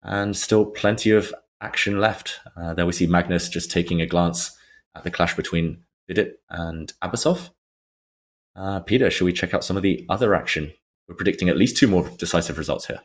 And still plenty of action left. There we see Magnus just taking a glance at the clash between Fide and Abbasov. Peter, should we check out some of the other action? We're predicting at least 2 more decisive results here.